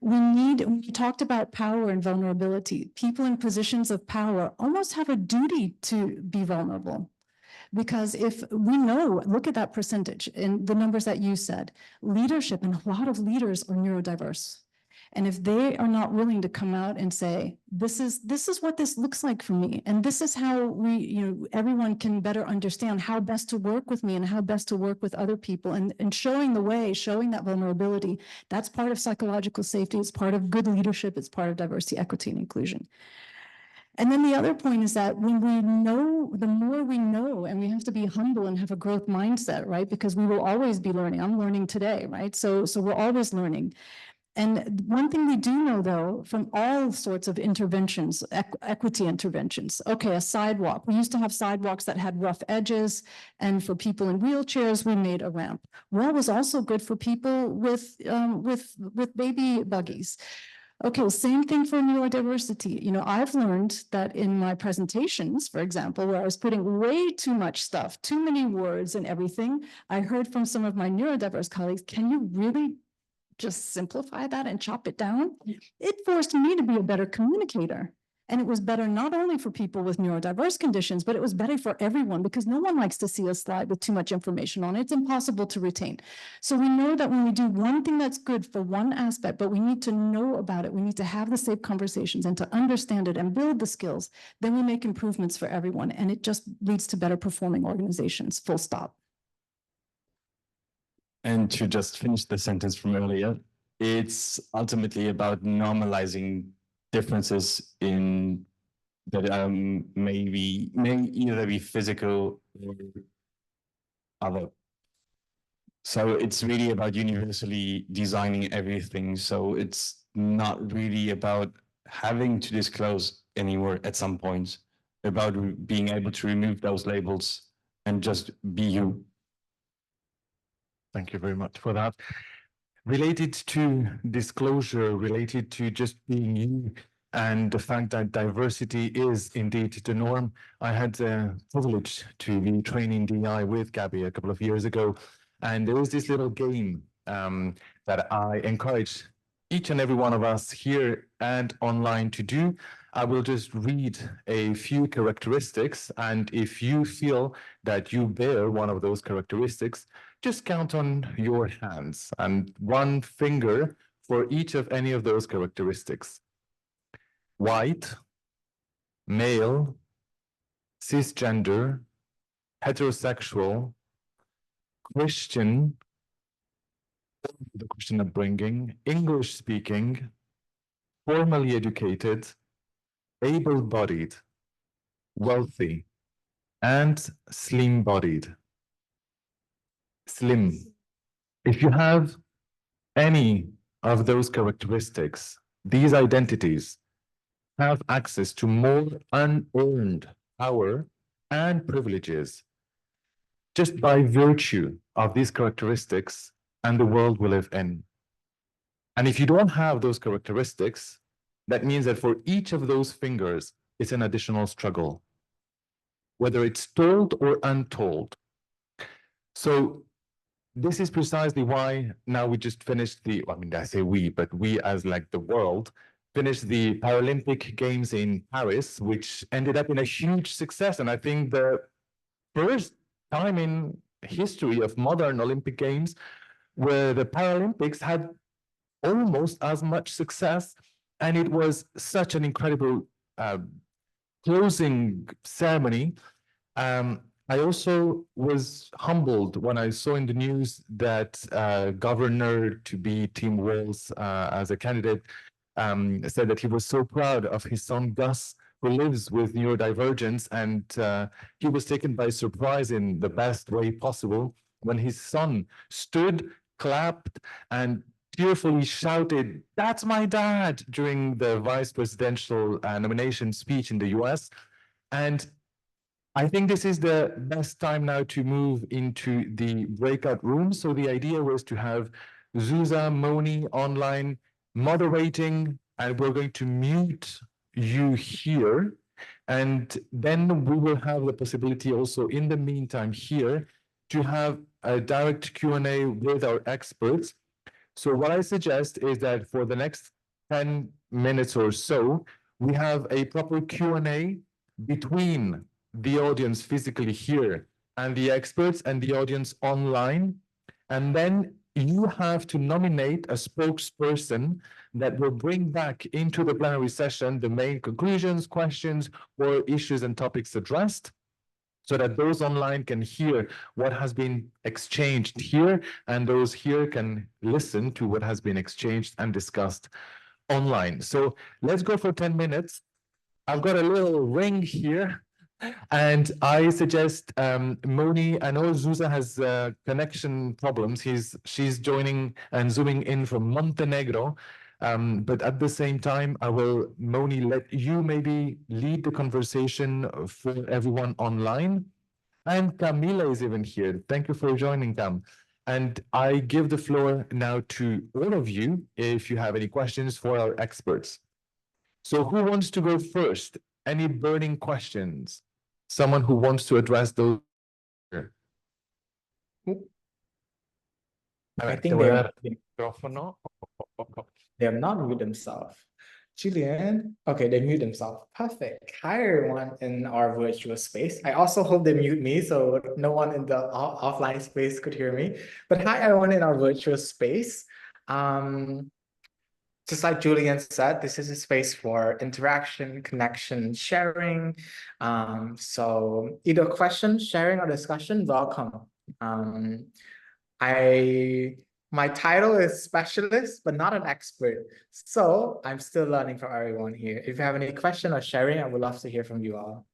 We talked about power and vulnerability. People in positions of power almost have a duty to be vulnerable. Because if we know, look at that percentage and the numbers that you said, leadership, and a lot of leaders are neurodiverse. And if they are not willing to come out and say, this is what this looks like for me, and this is how everyone can better understand how best to work with me and how best to work with other people, and showing the way, showing that vulnerability, that's part of psychological safety, it's part of good leadership, it's part of diversity, equity, and inclusion. And then the other point is that when we know, the more we know, and we have to be humble and have a growth mindset, right? Because we will always be learning. I'm learning today, right? So we're always learning. And one thing we do know, though, from all sorts of interventions, equity interventions, okay, a sidewalk. We used to have sidewalks that had rough edges, and for people in wheelchairs, we made a ramp. Well, it was also good for people with baby buggies. Okay, same thing for neurodiversity. I've learned that in my presentations, for example, where I was putting way too much stuff, too many words and everything, I heard from some of my neurodiverse colleagues, can you really just simplify that and chop it down? It forced me to be a better communicator. And it was better not only for people with neurodiverse conditions, but it was better for everyone, because no one likes to see a slide with too much information on it. It's impossible to retain. So we know that when we do one thing that's good for one aspect, but we need to know about it, we need to have the safe conversations and to understand it and build the skills, then we make improvements for everyone. And it just leads to better performing organizations, full stop. And to just finish the sentence from earlier, it's ultimately about normalizing differences in that may either be physical or other. So it's really about universally designing everything. So it's not really about having to disclose anymore at some point, about being able to remove those labels and just be you. Thank you very much for that. Related to disclosure, related to just being you, and the fact that diversity is indeed the norm. I had the privilege to be training DI with Gabby a couple of years ago, and there was this little game that I encourage each and every one of us here and online to do. I will just read a few characteristics, and if you feel that you bear one of those characteristics, just count on your hands and one finger for each of any of those characteristics. White, male, cisgender, heterosexual, Christian, the Christian upbringing, English speaking, formally educated, able-bodied, wealthy, and slim-bodied. Slim. If you have any of those characteristics, these identities have access to more unearned power and privileges just by virtue of these characteristics and the world we live in. And if you don't have those characteristics, that means that for each of those fingers, it's an additional struggle, whether it's told or untold. So this is precisely why now we just finished the, I mean, I say we, but we as like the world, finished the Paralympic Games in Paris, which ended up in a huge success. And I think the first time in history of modern Olympic Games where the Paralympics had almost as much success. And it was such an incredible closing ceremony. I also was humbled when I saw in the news that Governor to be Tim Walz as a candidate said that he was so proud of his son Gus, who lives with neurodivergence, and he was taken by surprise in the best way possible when his son stood, clapped, and tearfully shouted, "That's my dad," during the vice presidential nomination speech in the US. And I think this is the best time now to move into the breakout room. So the idea was to have Zuza, Moni online moderating, and we're going to mute you here. And then we will have the possibility also in the meantime here to have a direct Q&A with our experts. So what I suggest is that for the next 10 minutes or so, we have a proper Q&A between the audience physically here and the experts and the audience online. And then you have to nominate a spokesperson that will bring back into the plenary session the main conclusions, questions, or issues and topics addressed, so that those online can hear what has been exchanged here, and those here can listen to what has been exchanged and discussed online. So let's go for 10 minutes. I've got a little ring here, and I suggest Moni. I know Zuza has connection problems. She's joining and zooming in from Montenegro. But at the same time, I will, Moni, let you maybe lead the conversation for everyone online. And Camila is even here. Thank you for joining, Cam. And I give the floor now to all of you if you have any questions for our experts. So who wants to go first? Any burning questions? Someone who wants to address those? I think they have not muted themselves. Julian, okay, they mute themselves. Perfect. Hi, everyone in our virtual space. I also hope they mute me so no one in the offline space could hear me. But hi, everyone in our virtual space. Just like Julian said, this is a space for interaction, connection, sharing. So either question, sharing, or discussion, welcome. My title is specialist, but not an expert. So I'm still learning from everyone here. If you have any question or sharing, I would love to hear from you all.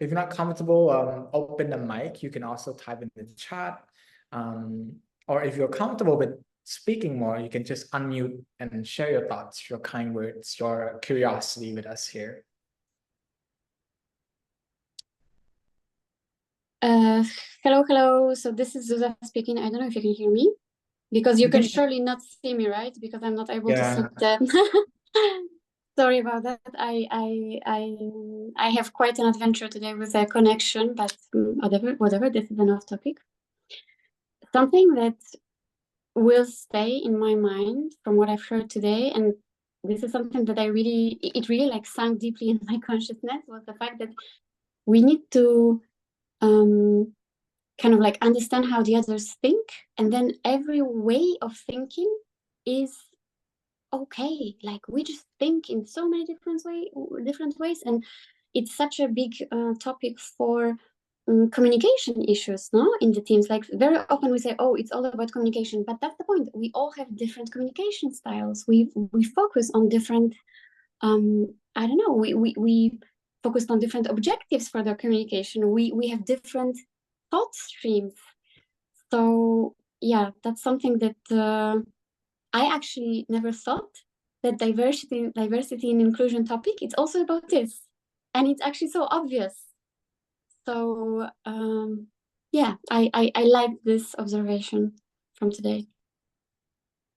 If you're not comfortable, open the mic. You can also type in the chat. Or if you're comfortable with speaking more, you can just unmute and share your thoughts, your kind words, your curiosity with us here. Hello. So this is Zuza speaking. I don't know if you can hear me, because you can surely not see me, right? Because I'm not able to see the... Sorry about that. I have quite an adventure today with a connection, but whatever. This is an off topic. Something that will stay in my mind from what I've heard today, and this is something that it really like sank deeply in my consciousness, was the fact that we need to kind of like understand how the others think, and then every way of thinking is okay. Like we just think in so many different ways, and it's such a big topic for communication issues, no, in the teams. Like very often we say, oh, it's all about communication, but that's the point. We all have different communication styles. We focus on different, I don't know, we focused on different objectives for the communication. We have different thought streams. So yeah, that's something that I actually never thought, that diversity and inclusion topic, it's also about this. And it's actually so obvious. So yeah, I like this observation from today.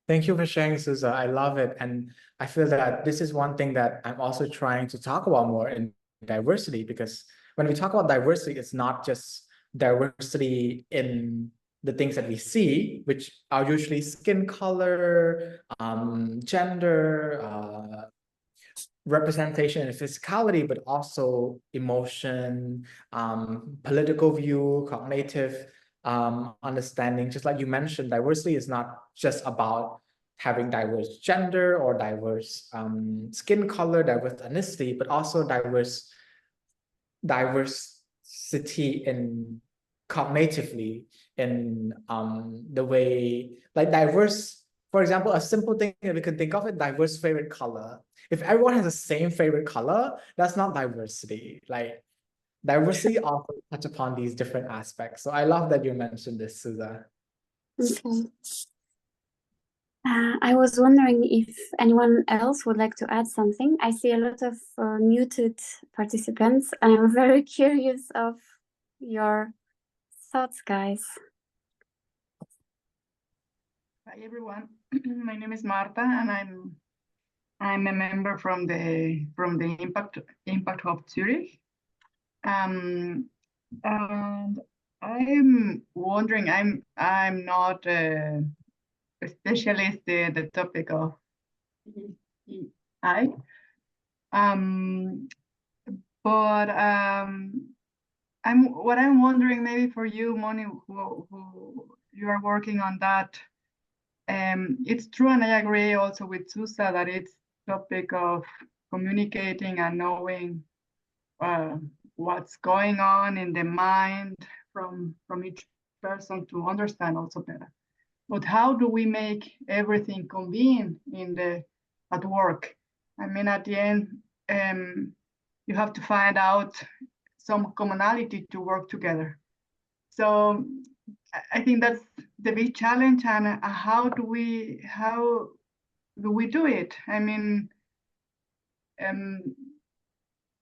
Thank you for sharing, Susa. I love it. And I feel that this is one thing that I'm also trying to talk about more in diversity, because when we talk about diversity, it's not just diversity in the things that we see, which are usually skin color, gender, representation and physicality, but also emotion, political view, cognitive understanding. Just like you mentioned, diversity is not just about having diverse gender or diverse skin color, diverse ethnicity, but also diversity in cognitively, in the way, like diverse, for example, a simple thing that we can think of, a diverse favorite color. If everyone has the same favorite color, that's not diversity. Like diversity also touch upon these different aspects. So I love that you mentioned this, Susa. Okay. I was wondering if anyone else would like to add something. I see a lot of muted participants. I'm very curious of your thoughts, guys. Hi everyone, my name is Marta, and I'm a member from the Impact Hub Zurich. And I'm wondering, I'm not a specialist in the topic of EI, but I'm wondering, maybe for you, Moni, who you are working on that. It's true, and I agree also with Susa that it's topic of communicating and knowing what's going on in the mind from each person to understand also better. But how do we make everything convene at work? I mean, at the end, you have to find out some commonality to work together. So I think that's the big challenge. And how do we do it? I mean,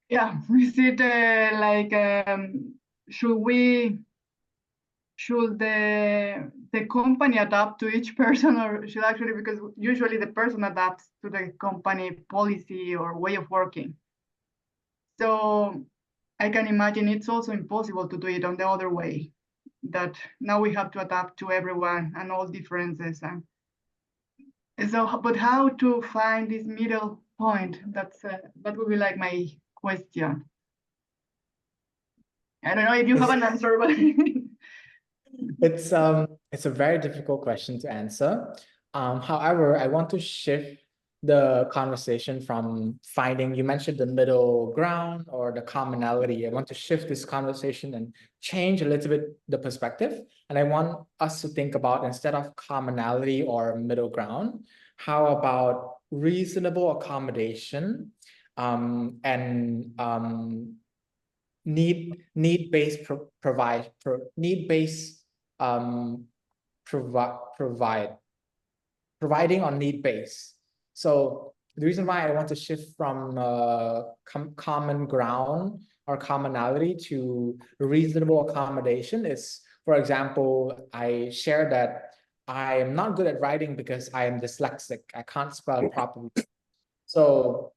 yeah, is it like should the company adapt to each person, or should actually, because usually the person adapts to the company policy or way of working. So I can imagine it's also impossible to do it on the other way, that now we have to adapt to everyone and all differences. And so, but how to find this middle point? That would be like my question. I don't know if you have an answer, but It's a very difficult question to answer. However, I want to shift the conversation from finding, you mentioned the middle ground or the commonality. I want to shift this conversation and change a little bit the perspective. And I want us to think about, instead of commonality or middle ground, how about reasonable accommodation and need-based providing on need base. So the reason why I want to shift from common ground or commonality to reasonable accommodation is, for example, I share that I am not good at writing because I am dyslexic. I can't spell properly. So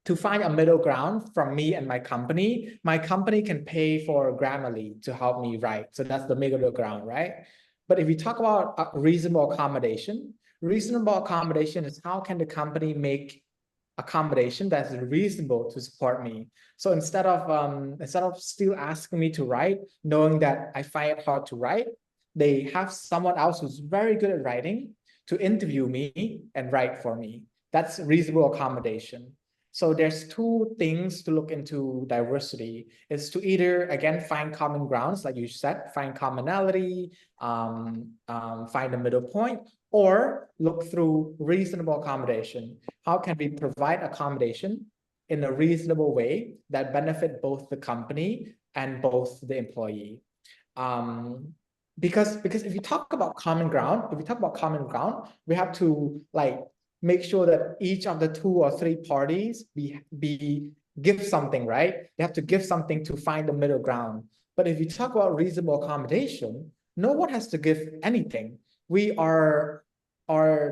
to find a middle ground from me and my company can pay for Grammarly to help me write. So that's the middle ground, right? But if we talk about reasonable accommodation is how can the company make accommodation that's reasonable to support me. So instead of still asking me to write, knowing that I find it hard to write, they have someone else who's very good at writing to interview me and write for me. That's reasonable accommodation. So there's two things to look into diversity. Is to either, again, find common grounds, like you said, find commonality, find a middle point, or look through reasonable accommodation. How can we provide accommodation in a reasonable way that benefit both the company and both the employee? Because if you talk about common ground, we have to like make sure that each of the 2 or 3 parties give something, right? They have to give something to find the middle ground. But if you talk about reasonable accommodation, no one has to give anything. We are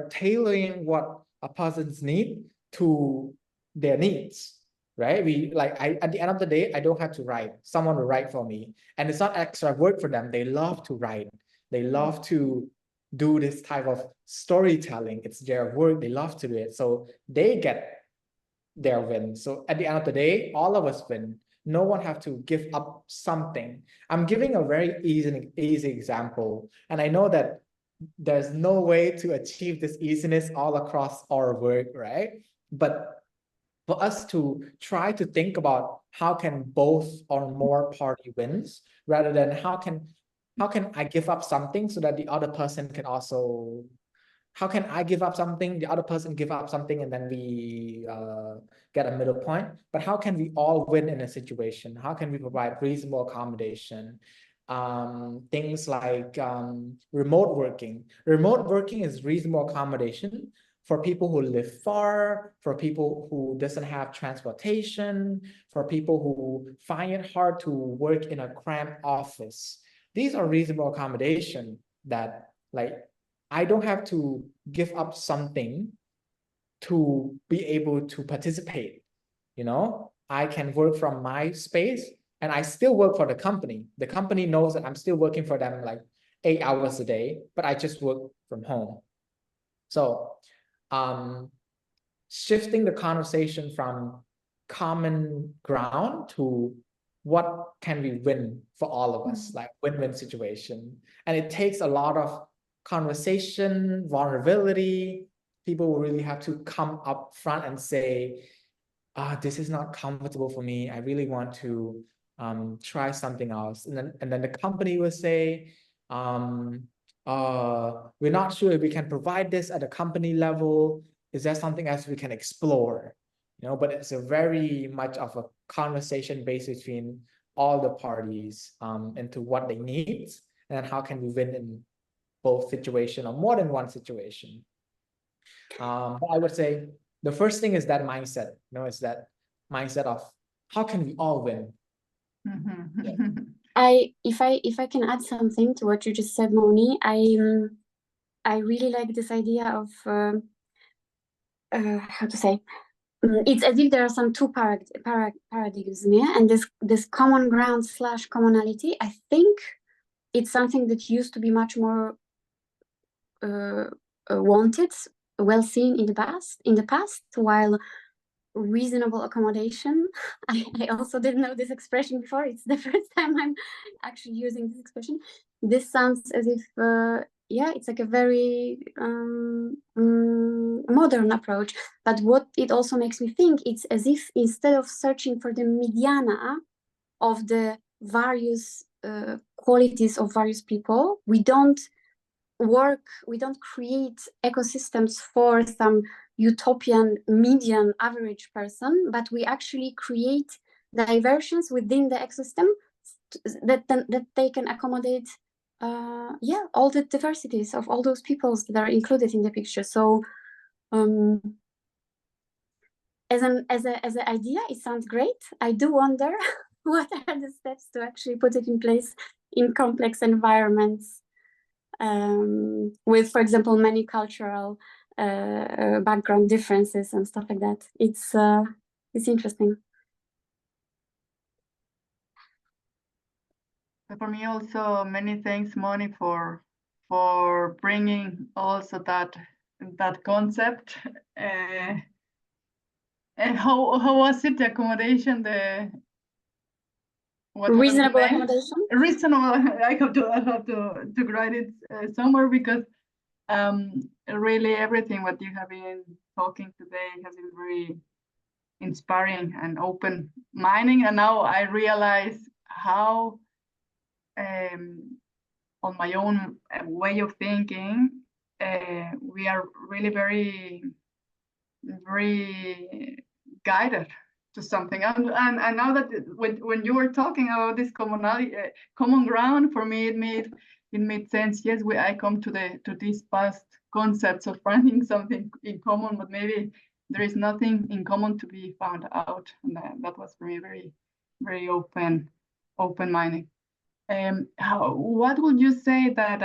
tailoring what a person's need to their needs, right? At the end of the day, I don't have to write. Someone will write for me. And it's not extra work for them. They love to write. They love to do this type of storytelling. It's their work. They love to do it. So they get their win. So at the end of the day, all of us win. No one have to give up something. I'm giving a very easy example. And I know that there's no way to achieve this easiness all across our work, right? But for us to try to think about how can both or more party wins, rather than how can I give up something so that the other person can also, how can I give up something, the other person give up something, and then we get a middle point? But how can we all win in a situation? How can we provide reasonable accommodation? Things like remote working. Remote working is reasonable accommodation for people who live far, for people who doesn't have transportation, for people who find it hard to work in a cramped office. These are reasonable accommodation that, like, I don't have to give up something to be able to participate. You know, I can work from my space and I still work for the company. The company knows that I'm still working for them like 8 hours a day, but I just work from home. So shifting the conversation from common ground to what can we win for all of us, like win-win situation. And it takes a lot of conversation, vulnerability. People will really have to come up front and say, this is not comfortable for me. I really want to try something else. And then the company will say, we're not sure if we can provide this at a company level. Is there something else we can explore? You know, but it's a very much of a conversation based between all the parties into what they need and how can we win in both situation or more than one situation. But I would say the first thing is that mindset. You know, it's that mindset of how can we all win? If I can add something to what you just said, Moni, I really like this idea of how to say, it's as if there are some two paradigms, yeah? And this common ground / commonality, I think it's something that used to be much more wanted, well seen in the past, while reasonable accommodation, I also didn't know this expression before. It's the first time I'm actually using this expression. This sounds as if yeah, it's like a very modern approach. But what it also makes me think, it's as if instead of searching for the mediana of the various qualities of various people, we don't create ecosystems for some utopian median average person, but we actually create diversions within the ecosystem that they can accommodate all the diversities of all those peoples that are included in the picture. So as an idea, it sounds great. I do wonder what are the steps to actually put it in place in complex environments with, for example, many cultural background differences and stuff like that. It's interesting. For me also, many thanks, Moni, for bringing also that concept. And how was it, the accommodation, the reasonable accommodation? Reasonable. I have to write it somewhere, because really everything what you have been talking today has been very inspiring and open-minded. And now I realize how, on my own way of thinking, we are really very guided to something. And now that when you were talking about this commonality, common ground, for me it made sense. Yes, I come to these past concepts of finding something in common, but maybe there is nothing in common to be found out. And that was for me very open-minded. What would you say that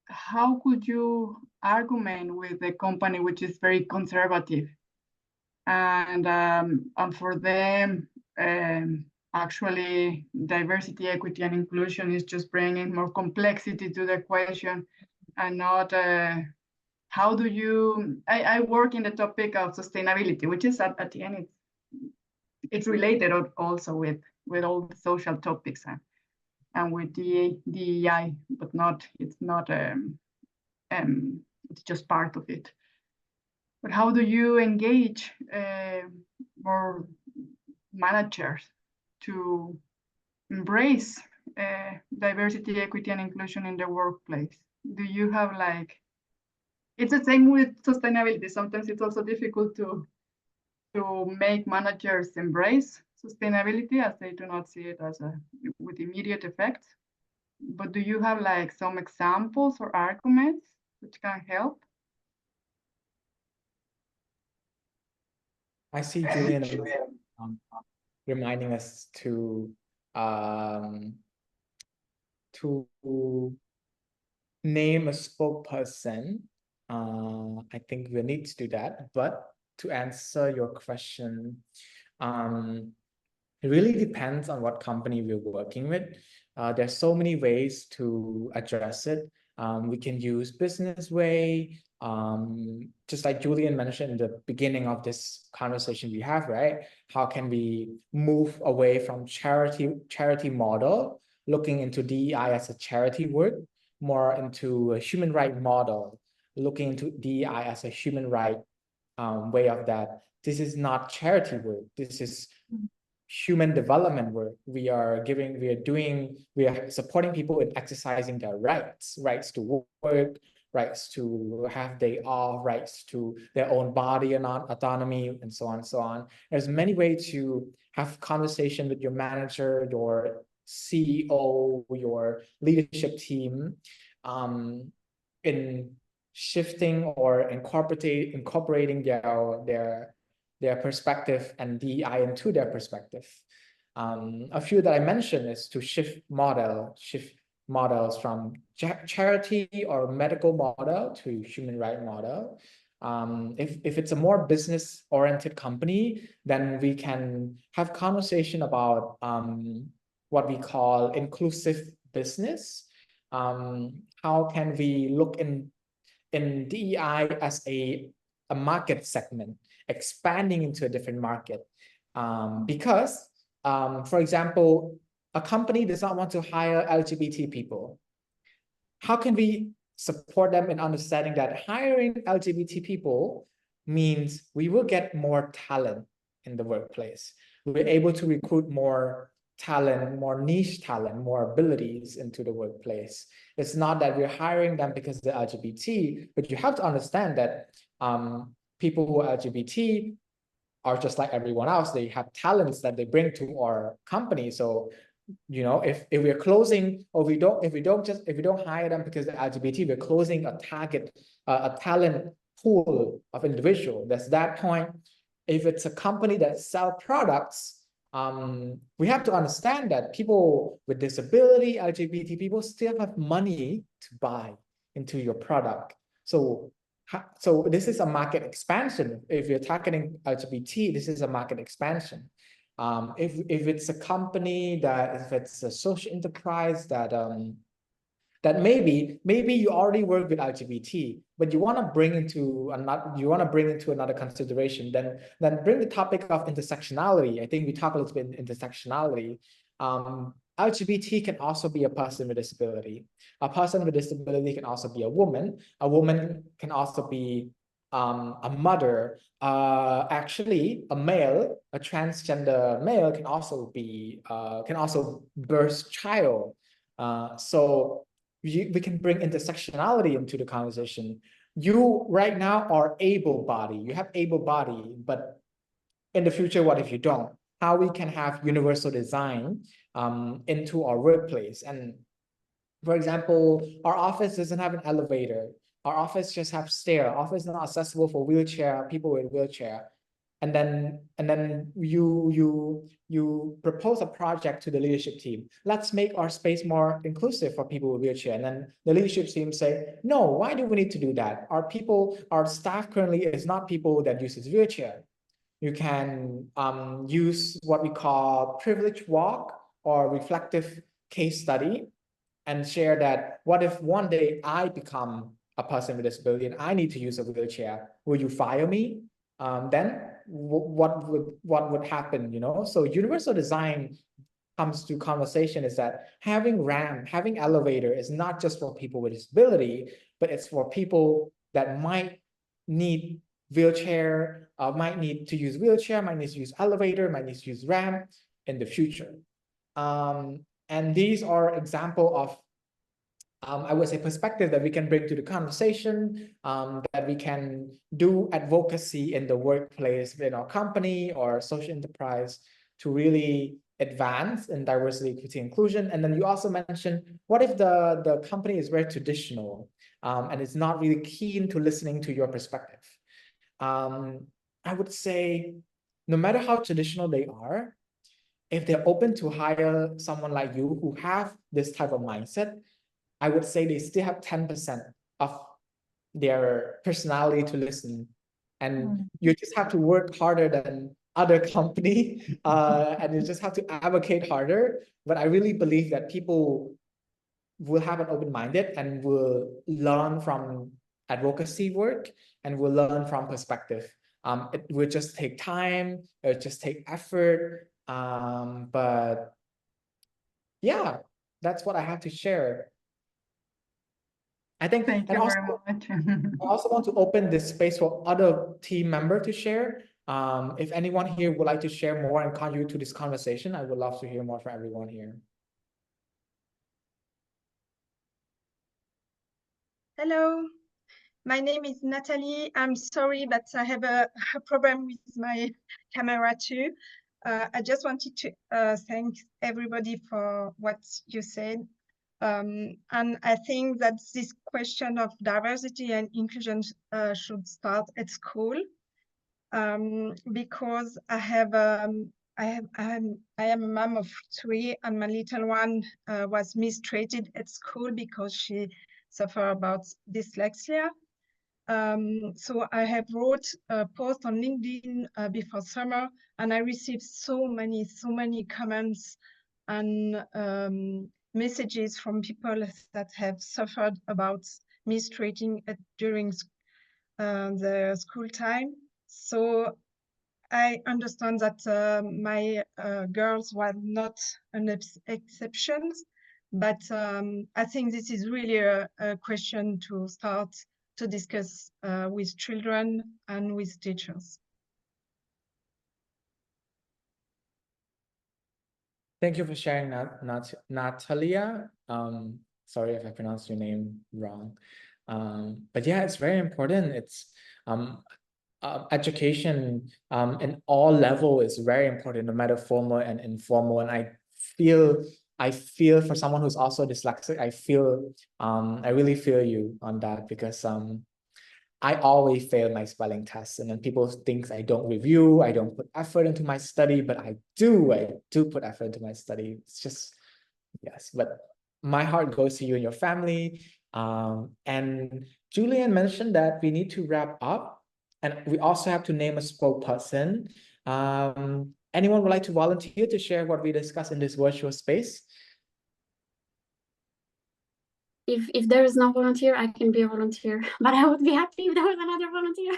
how could you argument with a company which is very conservative, and for them actually diversity, equity, and inclusion is just bringing more complexity to the equation, and not how do you? I work in the topic of sustainability, which is at the end it's related also with all the social topics and with DEI, but it's not it's just part of it. But how do you engage more managers to embrace diversity, equity, and inclusion in the workplace? Do you have it's the same with sustainability. Sometimes it's also difficult to make managers embrace sustainability, as they do not see it as with immediate effects. But do you have some examples or arguments which can help? I see Julian reminding us to name a spokesperson. I think we need to do that. But to answer your question, it really depends on what company we're working with. There's so many ways to address it. We can use business way, just like Julian mentioned in the beginning of this conversation we have, right? How can we move away from charity model, looking into DEI as a charity work, more into a human right model, looking into DEI as a human right way of that. This is not charity work. This is human development work. We are supporting people in exercising their rights to work, rights to have day off, rights to their own body and autonomy, and so on and so on. There's many ways to have conversation with your manager, your CEO, your leadership team, in shifting or incorporating their perspective and DEI into their perspective. A few that I mentioned is to shift models from charity or medical model to human right model. If it's a more business-oriented company, then we can have conversation about what we call inclusive business. How can we look in DEI as a market segment, expanding into a different market? Because, for example, a company does not want to hire LGBT people. How can we support them in understanding that hiring LGBT people means we will get more talent in the workplace? We're able to recruit more talent, more niche talent, more abilities into the workplace. It's not that we're hiring them because they're LGBT, but you have to understand that people who are LGBT are just like everyone else. They have talents that they bring to our company. So, you know, if we're closing, or if we don't hire them because they're LGBT, we're closing a talent pool of individual. That's that point. If it's a company that sells products, we have to understand that people with disability, LGBT people, still have money to buy into your product. So this is a market expansion. If you're targeting LGBT, this is a market expansion. If it's a company if it's a social enterprise that maybe you already work with LGBT, but you want to bring into another consideration, then bring the topic of intersectionality. I think we talk a little bit intersectionality. LGBT can also be a person with disability. A person with disability can also be a woman. A woman can also be a mother, actually a male, a transgender male can also be can also birth child. So we can bring intersectionality into the conversation. You right now are able body, you have able body, but in the future, what if you don't? How we can have universal design into our workplace. And for example, our office doesn't have an elevator. Our office just have stair. Office is not accessible for wheelchair, people with wheelchair. And then you propose a project to the leadership team. Let's make our space more inclusive for people with wheelchair. And then the leadership team say, no, why do we need to do that? Our staff currently is not people that uses wheelchair. You can use what we call privilege walk or reflective case study and share that what if one day I become a person with disability and I need to use a wheelchair, will you fire me? Then what would happen, you know? So universal design comes to conversation is that having ramp, having elevator is not just for people with disability, but it's for people that might need wheelchair, might need to use wheelchair, might need to use elevator, might need to use ramp in the future. And these are example of I would say perspective that we can bring to the conversation, that we can do advocacy in the workplace, in our company or social enterprise to really advance in diversity, equity, inclusion. And then you also mentioned, what if the company is very traditional and is not really keen to listening to your perspective? I would say, no matter how traditional they are, if they're open to hire someone like you who have this type of mindset, I would say they still have 10% of their personality to listen. And you just have to work harder than other company, and you just have to advocate harder. But I really believe that people will have an open-minded and will learn from advocacy work and will learn from perspective. It will just take time, it will just take effort. But yeah, that's what I have to share. I think, Thank and you also, very much. I also want to open this space for other team member to share. If anyone here would like to share more and contribute to this conversation, I would love to hear more from everyone here. Hello, my name is Natalie. I'm sorry, but I have a problem with my camera too. I just wanted to thank everybody for what you said. And I think that this question of diversity and inclusion should start at school, because I am a mom of 3, and my little one was mistreated at school because she suffered about dyslexia. So I have wrote a post on LinkedIn before summer, and I received so many comments and messages from people that have suffered about mistreating during the school time. So I understand that my girls were not an exception, but I think this is really a question to start to discuss with children and with teachers. Thank you for sharing that, Natalia. Sorry if I pronounced your name wrong. But yeah, it's very important. It's education in all level is very important, no matter formal and informal. And I feel for someone who's also dyslexic, I really feel you on that, because I always fail my spelling tests, and then people think I don't review, I don't put effort into my study, but I do put effort into my study. It's just, yes, but my heart goes to you and your family. And Julian mentioned that we need to wrap up, and we also have to name a spokesperson. Anyone would like to volunteer to share what we discussed in this virtual space? If there is no volunteer, I can be a volunteer, but I would be happy if there was another volunteer.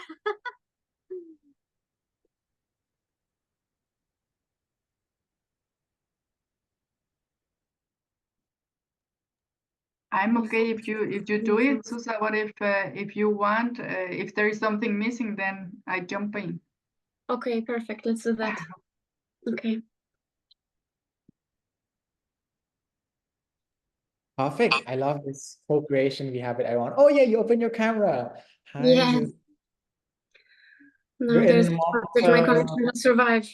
I'm okay if you do it, Susa. What if you want? If there is something missing, then I jump in. Okay, perfect. Let's do that. Okay. Perfect. I love this co-creation we have with everyone. Oh yeah, you open your camera. Hi, Yes. Sus- No, You're there's in my connection will survive.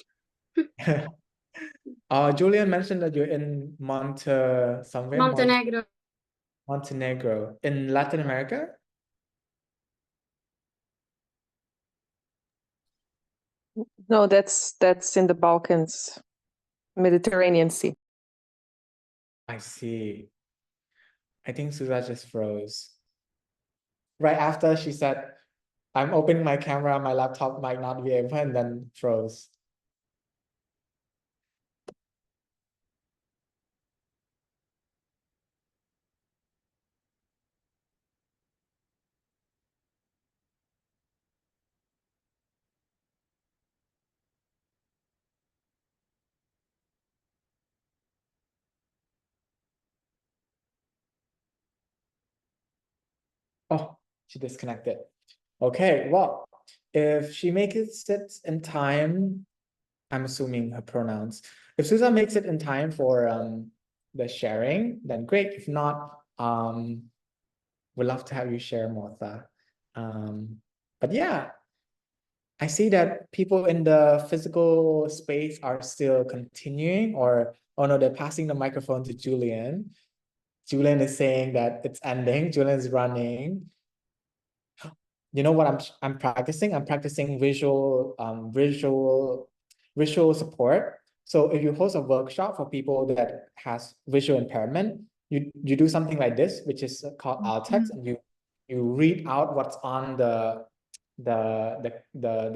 Julian mentioned that you're in somewhere, Montenegro. Montenegro in Latin America. No, that's in the Balkans, Mediterranean Sea. I see. I think Susa just froze. Right after she said, I'm opening my camera, my laptop might not be able, and then froze. Oh, she disconnected. Okay, well, if she makes it in time, I'm assuming her pronouns. If Susan makes it in time for the sharing, then great. If not, we'd love to have you share, Martha. But yeah, I see that people in the physical space are still continuing, or oh no, they're passing the microphone to Julian. Julian is saying that it's ending. Julian is running. You know what I'm practicing? I'm practicing visual support. So if you host a workshop for people that has visual impairment, you do something like this, which is called alt text, and you read out what's on the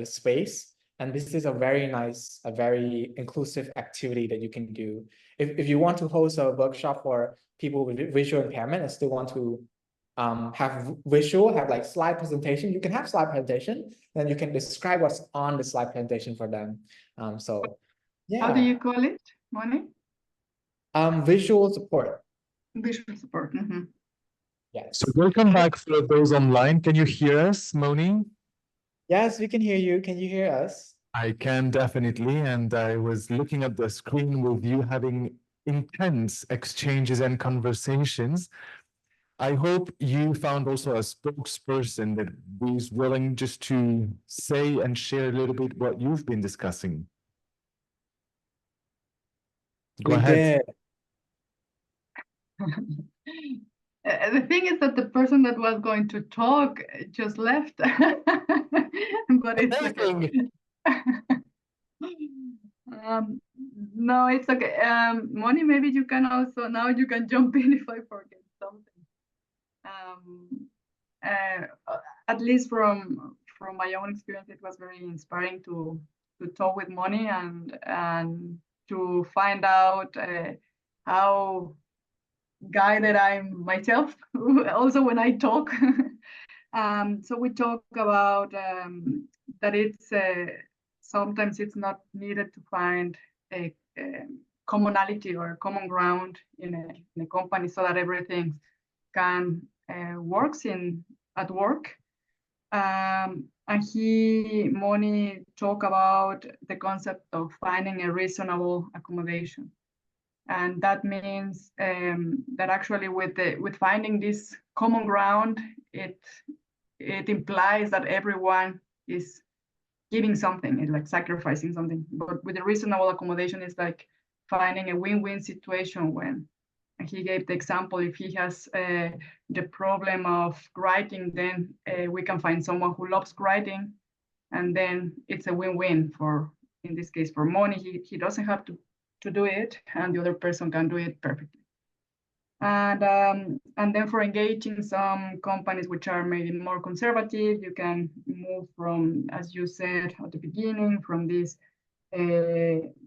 space. And this is a very nice, a very inclusive activity that you can do. If you want to host a workshop for people with visual impairment and still want to have visual, have like slide presentation, you can have slide presentation, then you can describe what's on the slide presentation for them. So yeah. How do you call it, Moni? Visual support. Visual support. Mm-hmm. Yes. So welcome back for those online. Can you hear us, Moni? Yes, we can hear you. Can you hear us? I can definitely, and I was looking at the screen with you having intense exchanges and conversations. I hope you found also a spokesperson that was willing just to say and share a little bit what you've been discussing. Go ahead. The thing is that the person that was going to talk just left, but it's okay. No, it's okay. Moni, maybe you can also, now you can jump in if I forget something. At least from my own experience, it was very inspiring to talk with Moni and to find out how guided I'm myself also when I talk. So we talk about that it's sometimes it's not needed to find a commonality or common ground in a company so that everything can works at work. And Moni talk about the concept of finding a reasonable accommodation. And that means that actually with finding this common ground, it implies that everyone is giving something, it's like sacrificing something. But with a reasonable accommodation, it's like finding a win-win situation when he gave the example, if he has the problem of writing, then we can find someone who loves writing, and then it's a win-win for, in this case, for Moni. He doesn't have to do it, and the other person can do it perfectly. And then for engaging some companies which are maybe more conservative, you can move from, as you said at the beginning, from this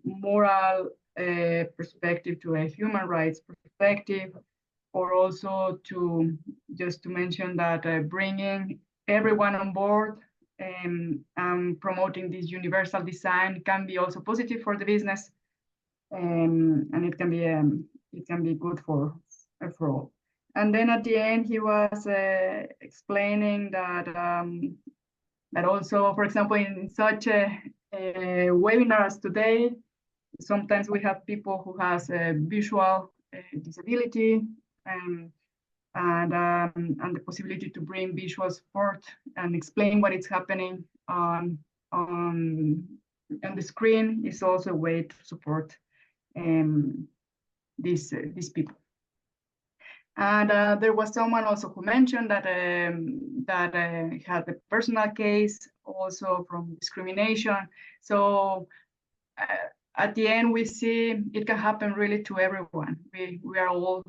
moral perspective to a human rights perspective, or also to just to mention that bringing everyone on board and promoting this universal design can be also positive for the business, and it can be good for all. And then at the end, he was explaining that that also, for example, in such a webinars today, sometimes we have people who has a visual disability and the possibility to bring visual support and explain what is happening on the screen is also a way to support these people. And there was someone also who mentioned that had a personal case also from discrimination. So at the end, we see it can happen really to everyone. We are all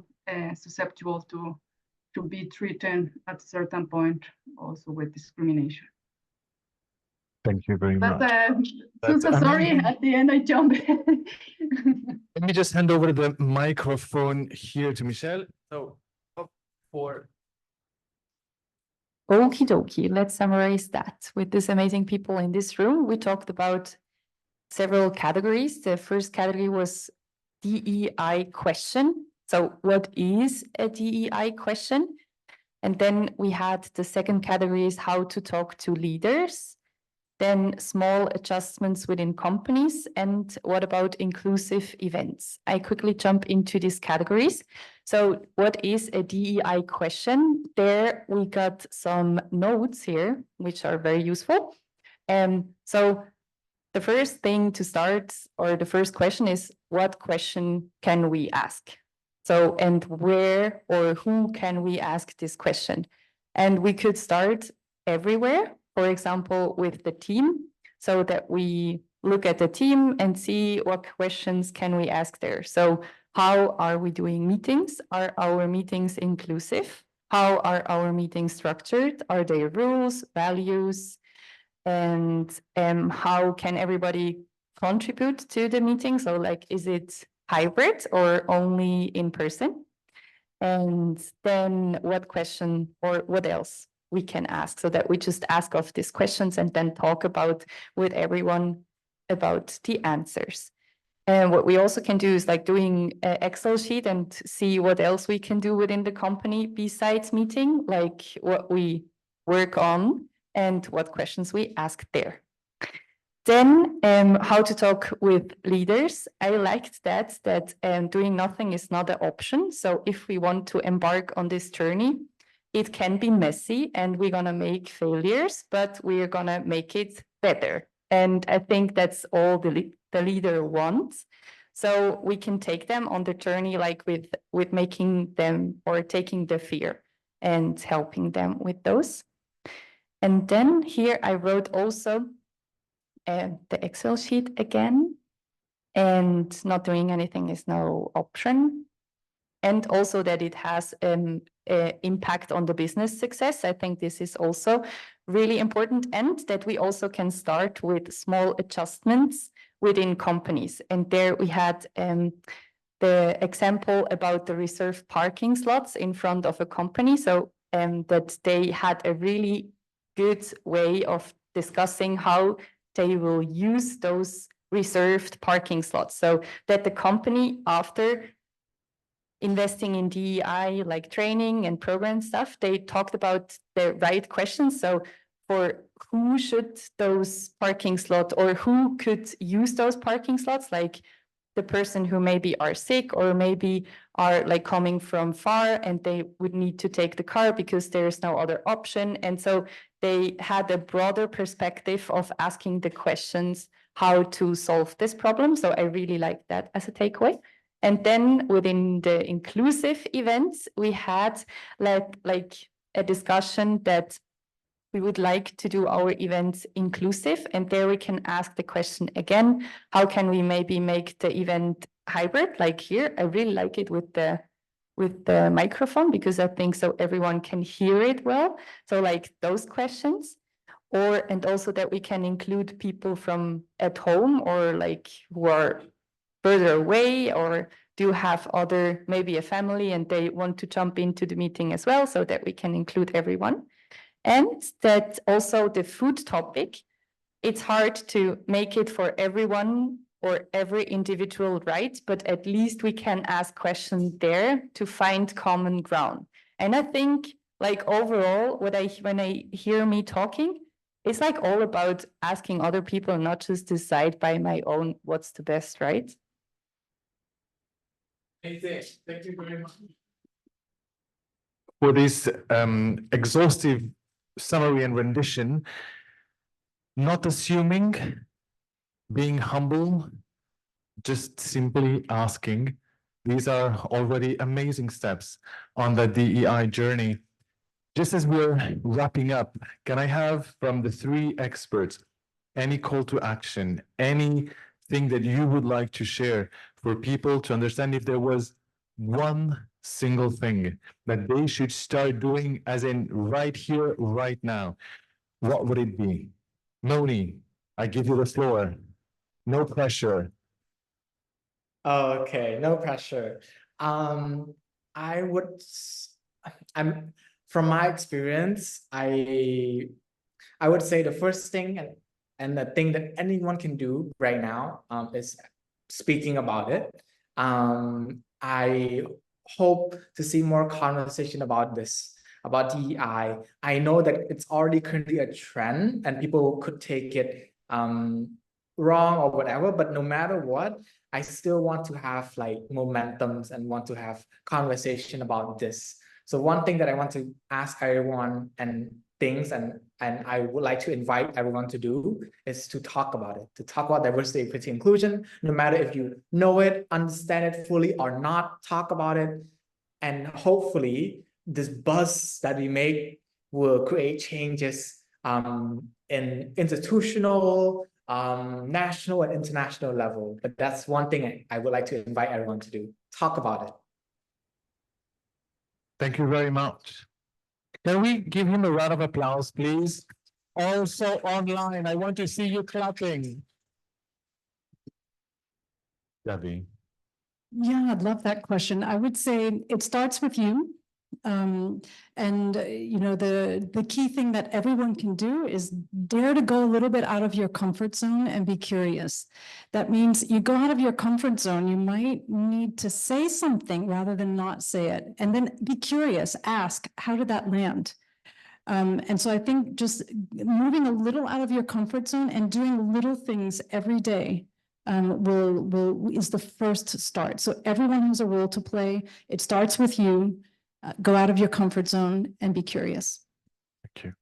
susceptible to be treated at a certain point also with discrimination. Thank you very But much. Susa, sorry, amazing. at the end I jumped. Let me just hand over the microphone here to Michelle. So for Okie dokie, let's summarize that. With these amazing people in this room, we talked about several categories. The first category was DEI question. So what is a DEI question? And then we had the second category is how to talk to leaders. Then small adjustments within companies. And what about inclusive events? I quickly jump into these categories. So what is a DEI question? There we got some notes here, which are very useful. So the first thing to start, or the first question is, what question can we ask? So, and where or who can we ask this question? And we could start everywhere, for example, with the team, so that we look at the team and see what questions can we ask there. So how are we doing meetings? Are our meetings inclusive? How are our meetings structured? Are there rules, values? And how can everybody contribute to the meeting? So like, is it hybrid or only in person? And then what question or what else we can ask, so that we just ask of these questions and then talk about with everyone about the answers. And what we also can do is like doing an Excel sheet and see what else we can do within the company besides meeting, like what we work on and what questions we ask there. Then how to talk with leaders. I liked that doing nothing is not an option. So if we want to embark on this journey, it can be messy and we're going to make failures, but we're going to make it better. And I think that's all the leader wants. So we can take them on the journey, like with making them or taking the fear and helping them with those. And then here I wrote also the Excel sheet again, and not doing anything is no option. And also that it has an impact on the business success. I think this is also really important, and that we also can start with small adjustments within companies. And there we had the example about the reserved parking slots in front of a company. So that they had a really good way of discussing how they will use those reserved parking slots, so that the company, after investing in DEI, like training and program stuff, they talked about the right questions. So for who should those parking slots, or who could use those parking slots, like the person who maybe are sick or maybe are like coming from far and they would need to take the car because there's no other option. And so they had a broader perspective of asking the questions how to solve this problem. So I really like that as a takeaway. And then within the inclusive events, we had like a discussion that we would like to do our events inclusive. And there we can ask the question again, how can we maybe make the event hybrid? Like here, I really like it with the microphone, because I think so everyone can hear it well. So like those questions, and also that we can include people from at home, or like who are further away, or do have other, maybe a family and they want to jump into the meeting as well, so that we can include everyone. And that also the food topic, it's hard to make it for everyone or every individual, right? But at least we can ask questions there to find common ground. And I think like overall, when I hear me talking, it's like all about asking other people, not just decide by my own what's the best, right? Thank you very much. For this exhaustive summary and rendition, not assuming, being humble, just simply asking. These are already amazing steps on the DEI journey. Just as we're wrapping up, can I have from the three experts any call to action, anything that you would like to share for people to understand if there was one single thing that they should start doing, as in right here, right now? What would it be? Moni, I give you the floor. No pressure. Okay, no pressure. I would, I'm from my experience, I would say the first thing and the thing that anyone can do right now is speaking about it. I hope to see more conversation about this, about DEI. I know that it's already currently a trend and people could take it wrong or whatever, but no matter what, I still want to have like momentums and want to have conversation about this. So one thing that I want to ask everyone and things and I would like to invite everyone to do is to talk about it, to talk about diversity, equity, inclusion, no matter if you know it, understand it fully or not, talk about it. And hopefully this buzz that we make will create changes in institutional, national and international level. But that's one thing I would like to invite everyone to do. Talk about it. Thank you very much. Can we give him a round of applause, please? Also online, I want to see you clapping. Debbie. Yeah, I'd love that question. I would say it starts with you. You know, the key thing that everyone can do is dare to go a little bit out of your comfort zone and be curious. That means you go out of your comfort zone, you might need to say something rather than not say it. And then be curious, ask, how did that land? And so I think just moving a little out of your comfort zone and doing little things every day is the first start. So everyone has a role to play. It starts with you. Go out of your comfort zone and be curious. Thank you.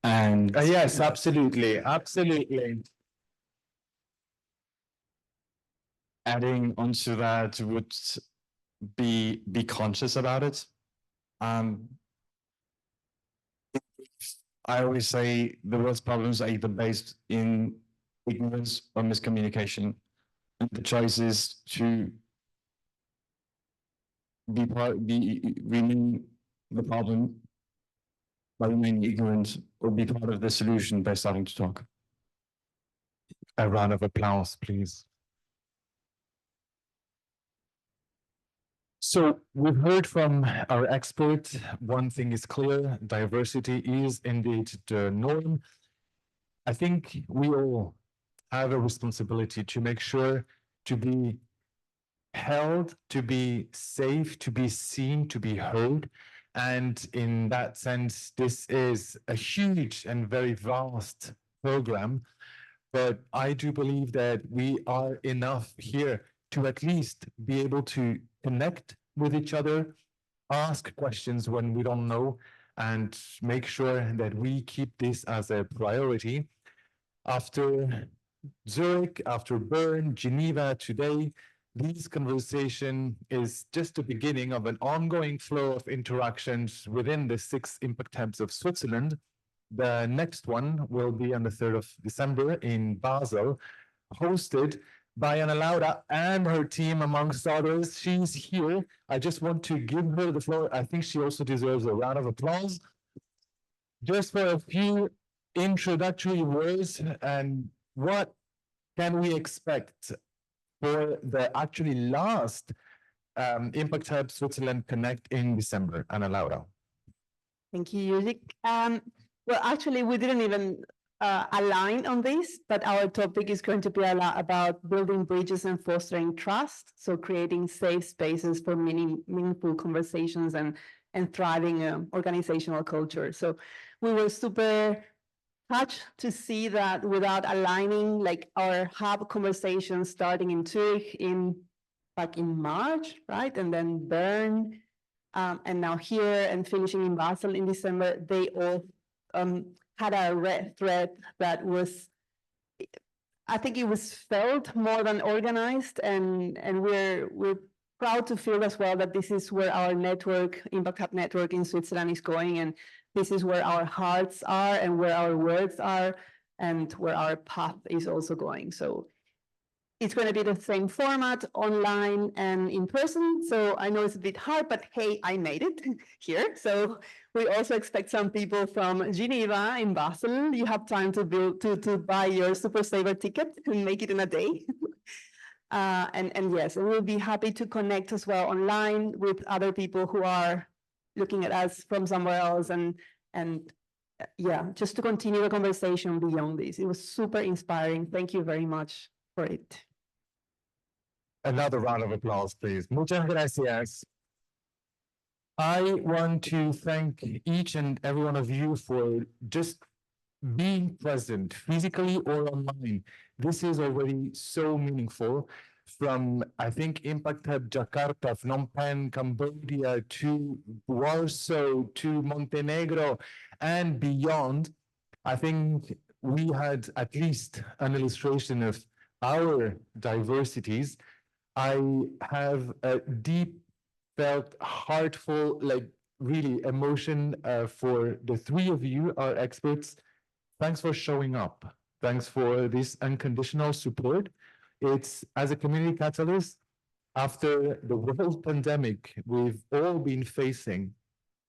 And Yes, absolutely, absolutely. adding onto that would be conscious about it. I always say the world's problems are either based in ignorance or miscommunication. And the choice is to remain the problem by remaining ignorant, or be part of the solution by starting to talk. A round of applause, please. So we've heard from our expert, one thing is clear, diversity is indeed the norm. I think we all have a responsibility to make sure to be held, to be safe, to be seen, to be heard. And in that sense, this is a huge and very vast program. But I do believe that we are enough here to at least be able to connect with each other, ask questions when we don't know, and make sure that we keep this as a priority. After Zurich, after Bern, Geneva today, this conversation is just the beginning of an ongoing flow of interactions within the 6 impact hubs of Switzerland. The next one will be on the 3rd of December in Basel, hosted by Anna Laura and her team, amongst others. She's here. I just want to give her the floor. I think she also deserves a round of applause. Just for a few introductory words, and what can we expect for the actually last Impact Hub Switzerland Connect in December? Anna Laura. Thank you, Yuzik. Well, actually, we didn't even aligned on this, but our topic is going to be a lot about building bridges and fostering trust. So creating safe spaces for meaningful conversations and thriving organizational culture. So we were super touched to see that without aligning like our hub conversation starting in Zurich back in March, right? And then Bern, and now here and finishing in Basel in December, they all had a red thread that was, I think it was felt more than organized, and we're proud to feel as well that this is where our network, Impact Hub network in Switzerland is going, and this is where our hearts are and where our words are and where our path is also going. So it's going to be the same format, online and in person. So I know it's a bit hard, but hey, I made it here. So we also expect some people from Geneva in Basel. You have time to buy your Super Saver ticket and make it in a day. And yes, we'll be happy to connect as well online with other people who are looking at us from somewhere else, and yeah, just to continue the conversation beyond this. It was super inspiring. Thank you very much for it. Another round of applause, please. Muchas gracias. I want to thank each and every one of you for just being present physically or online. This is already so meaningful. From, I think, Impact Hub Jakarta, Phnom Penh, Cambodia, to Warsaw, to Montenegro, and beyond. I think we had at least an illustration of our diversities. I have a deep felt, heartful, like really emotion for the three of you, our experts. Thanks for showing up. Thanks for this unconditional support. It's, as a community catalyst, after the world pandemic, we've all been facing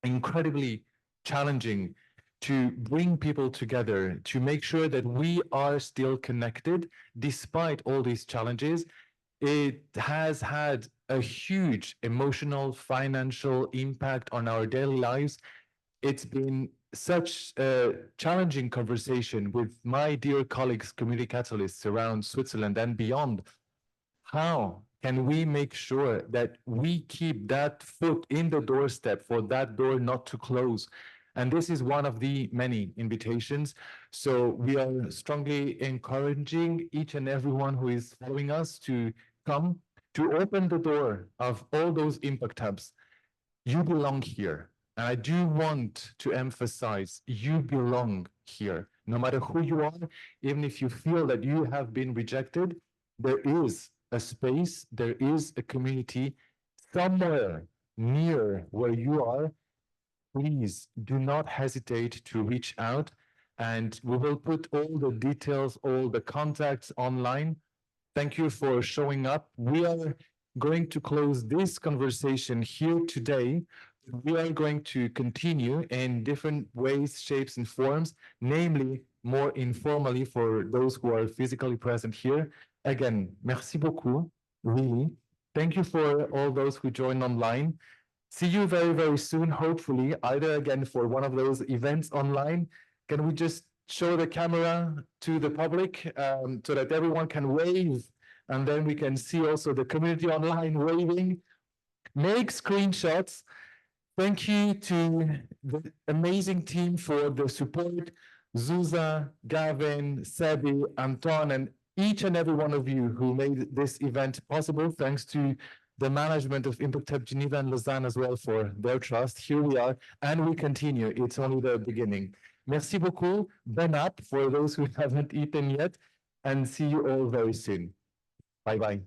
incredibly challenging to bring people together, to make sure that we are still connected despite all these challenges. It has had a huge emotional, financial impact on our daily lives. It's been such a challenging conversation with my dear colleagues, community catalysts around Switzerland and beyond. How can we make sure that we keep that foot in the doorstep for that door not to close? And this is one of the many invitations. So we are strongly encouraging each and everyone who is following us to come, to open the door of all those impact hubs. You belong here. And I do want to emphasize, you belong here. No matter who you are, even if you feel that you have been rejected, there is a space, there is a community somewhere near where you are. Please do not hesitate to reach out, and we will put all the details, all the contacts online. Thank you for showing up. We are going to close this conversation here today. We are going to continue in different ways, shapes, and forms, namely more informally for those who are physically present here. Again, merci beaucoup, really. Thank you for all those who joined online. See you very, very soon, hopefully, either again for one of those events online. Can we just show the camera to the public so that everyone can wave, and then we can see also the community online waving. Make screenshots. Thank you to the amazing team for the support. Zuza, Gavin, Sebi, Anton, and each and every one of you who made this event possible. Thanks to the management of Impact Hub Geneva and Lausanne as well for their trust. Here we are, and we continue. It's only the beginning. Merci beaucoup. Bon app for those who haven't eaten yet, and see you all very soon. Bye-bye.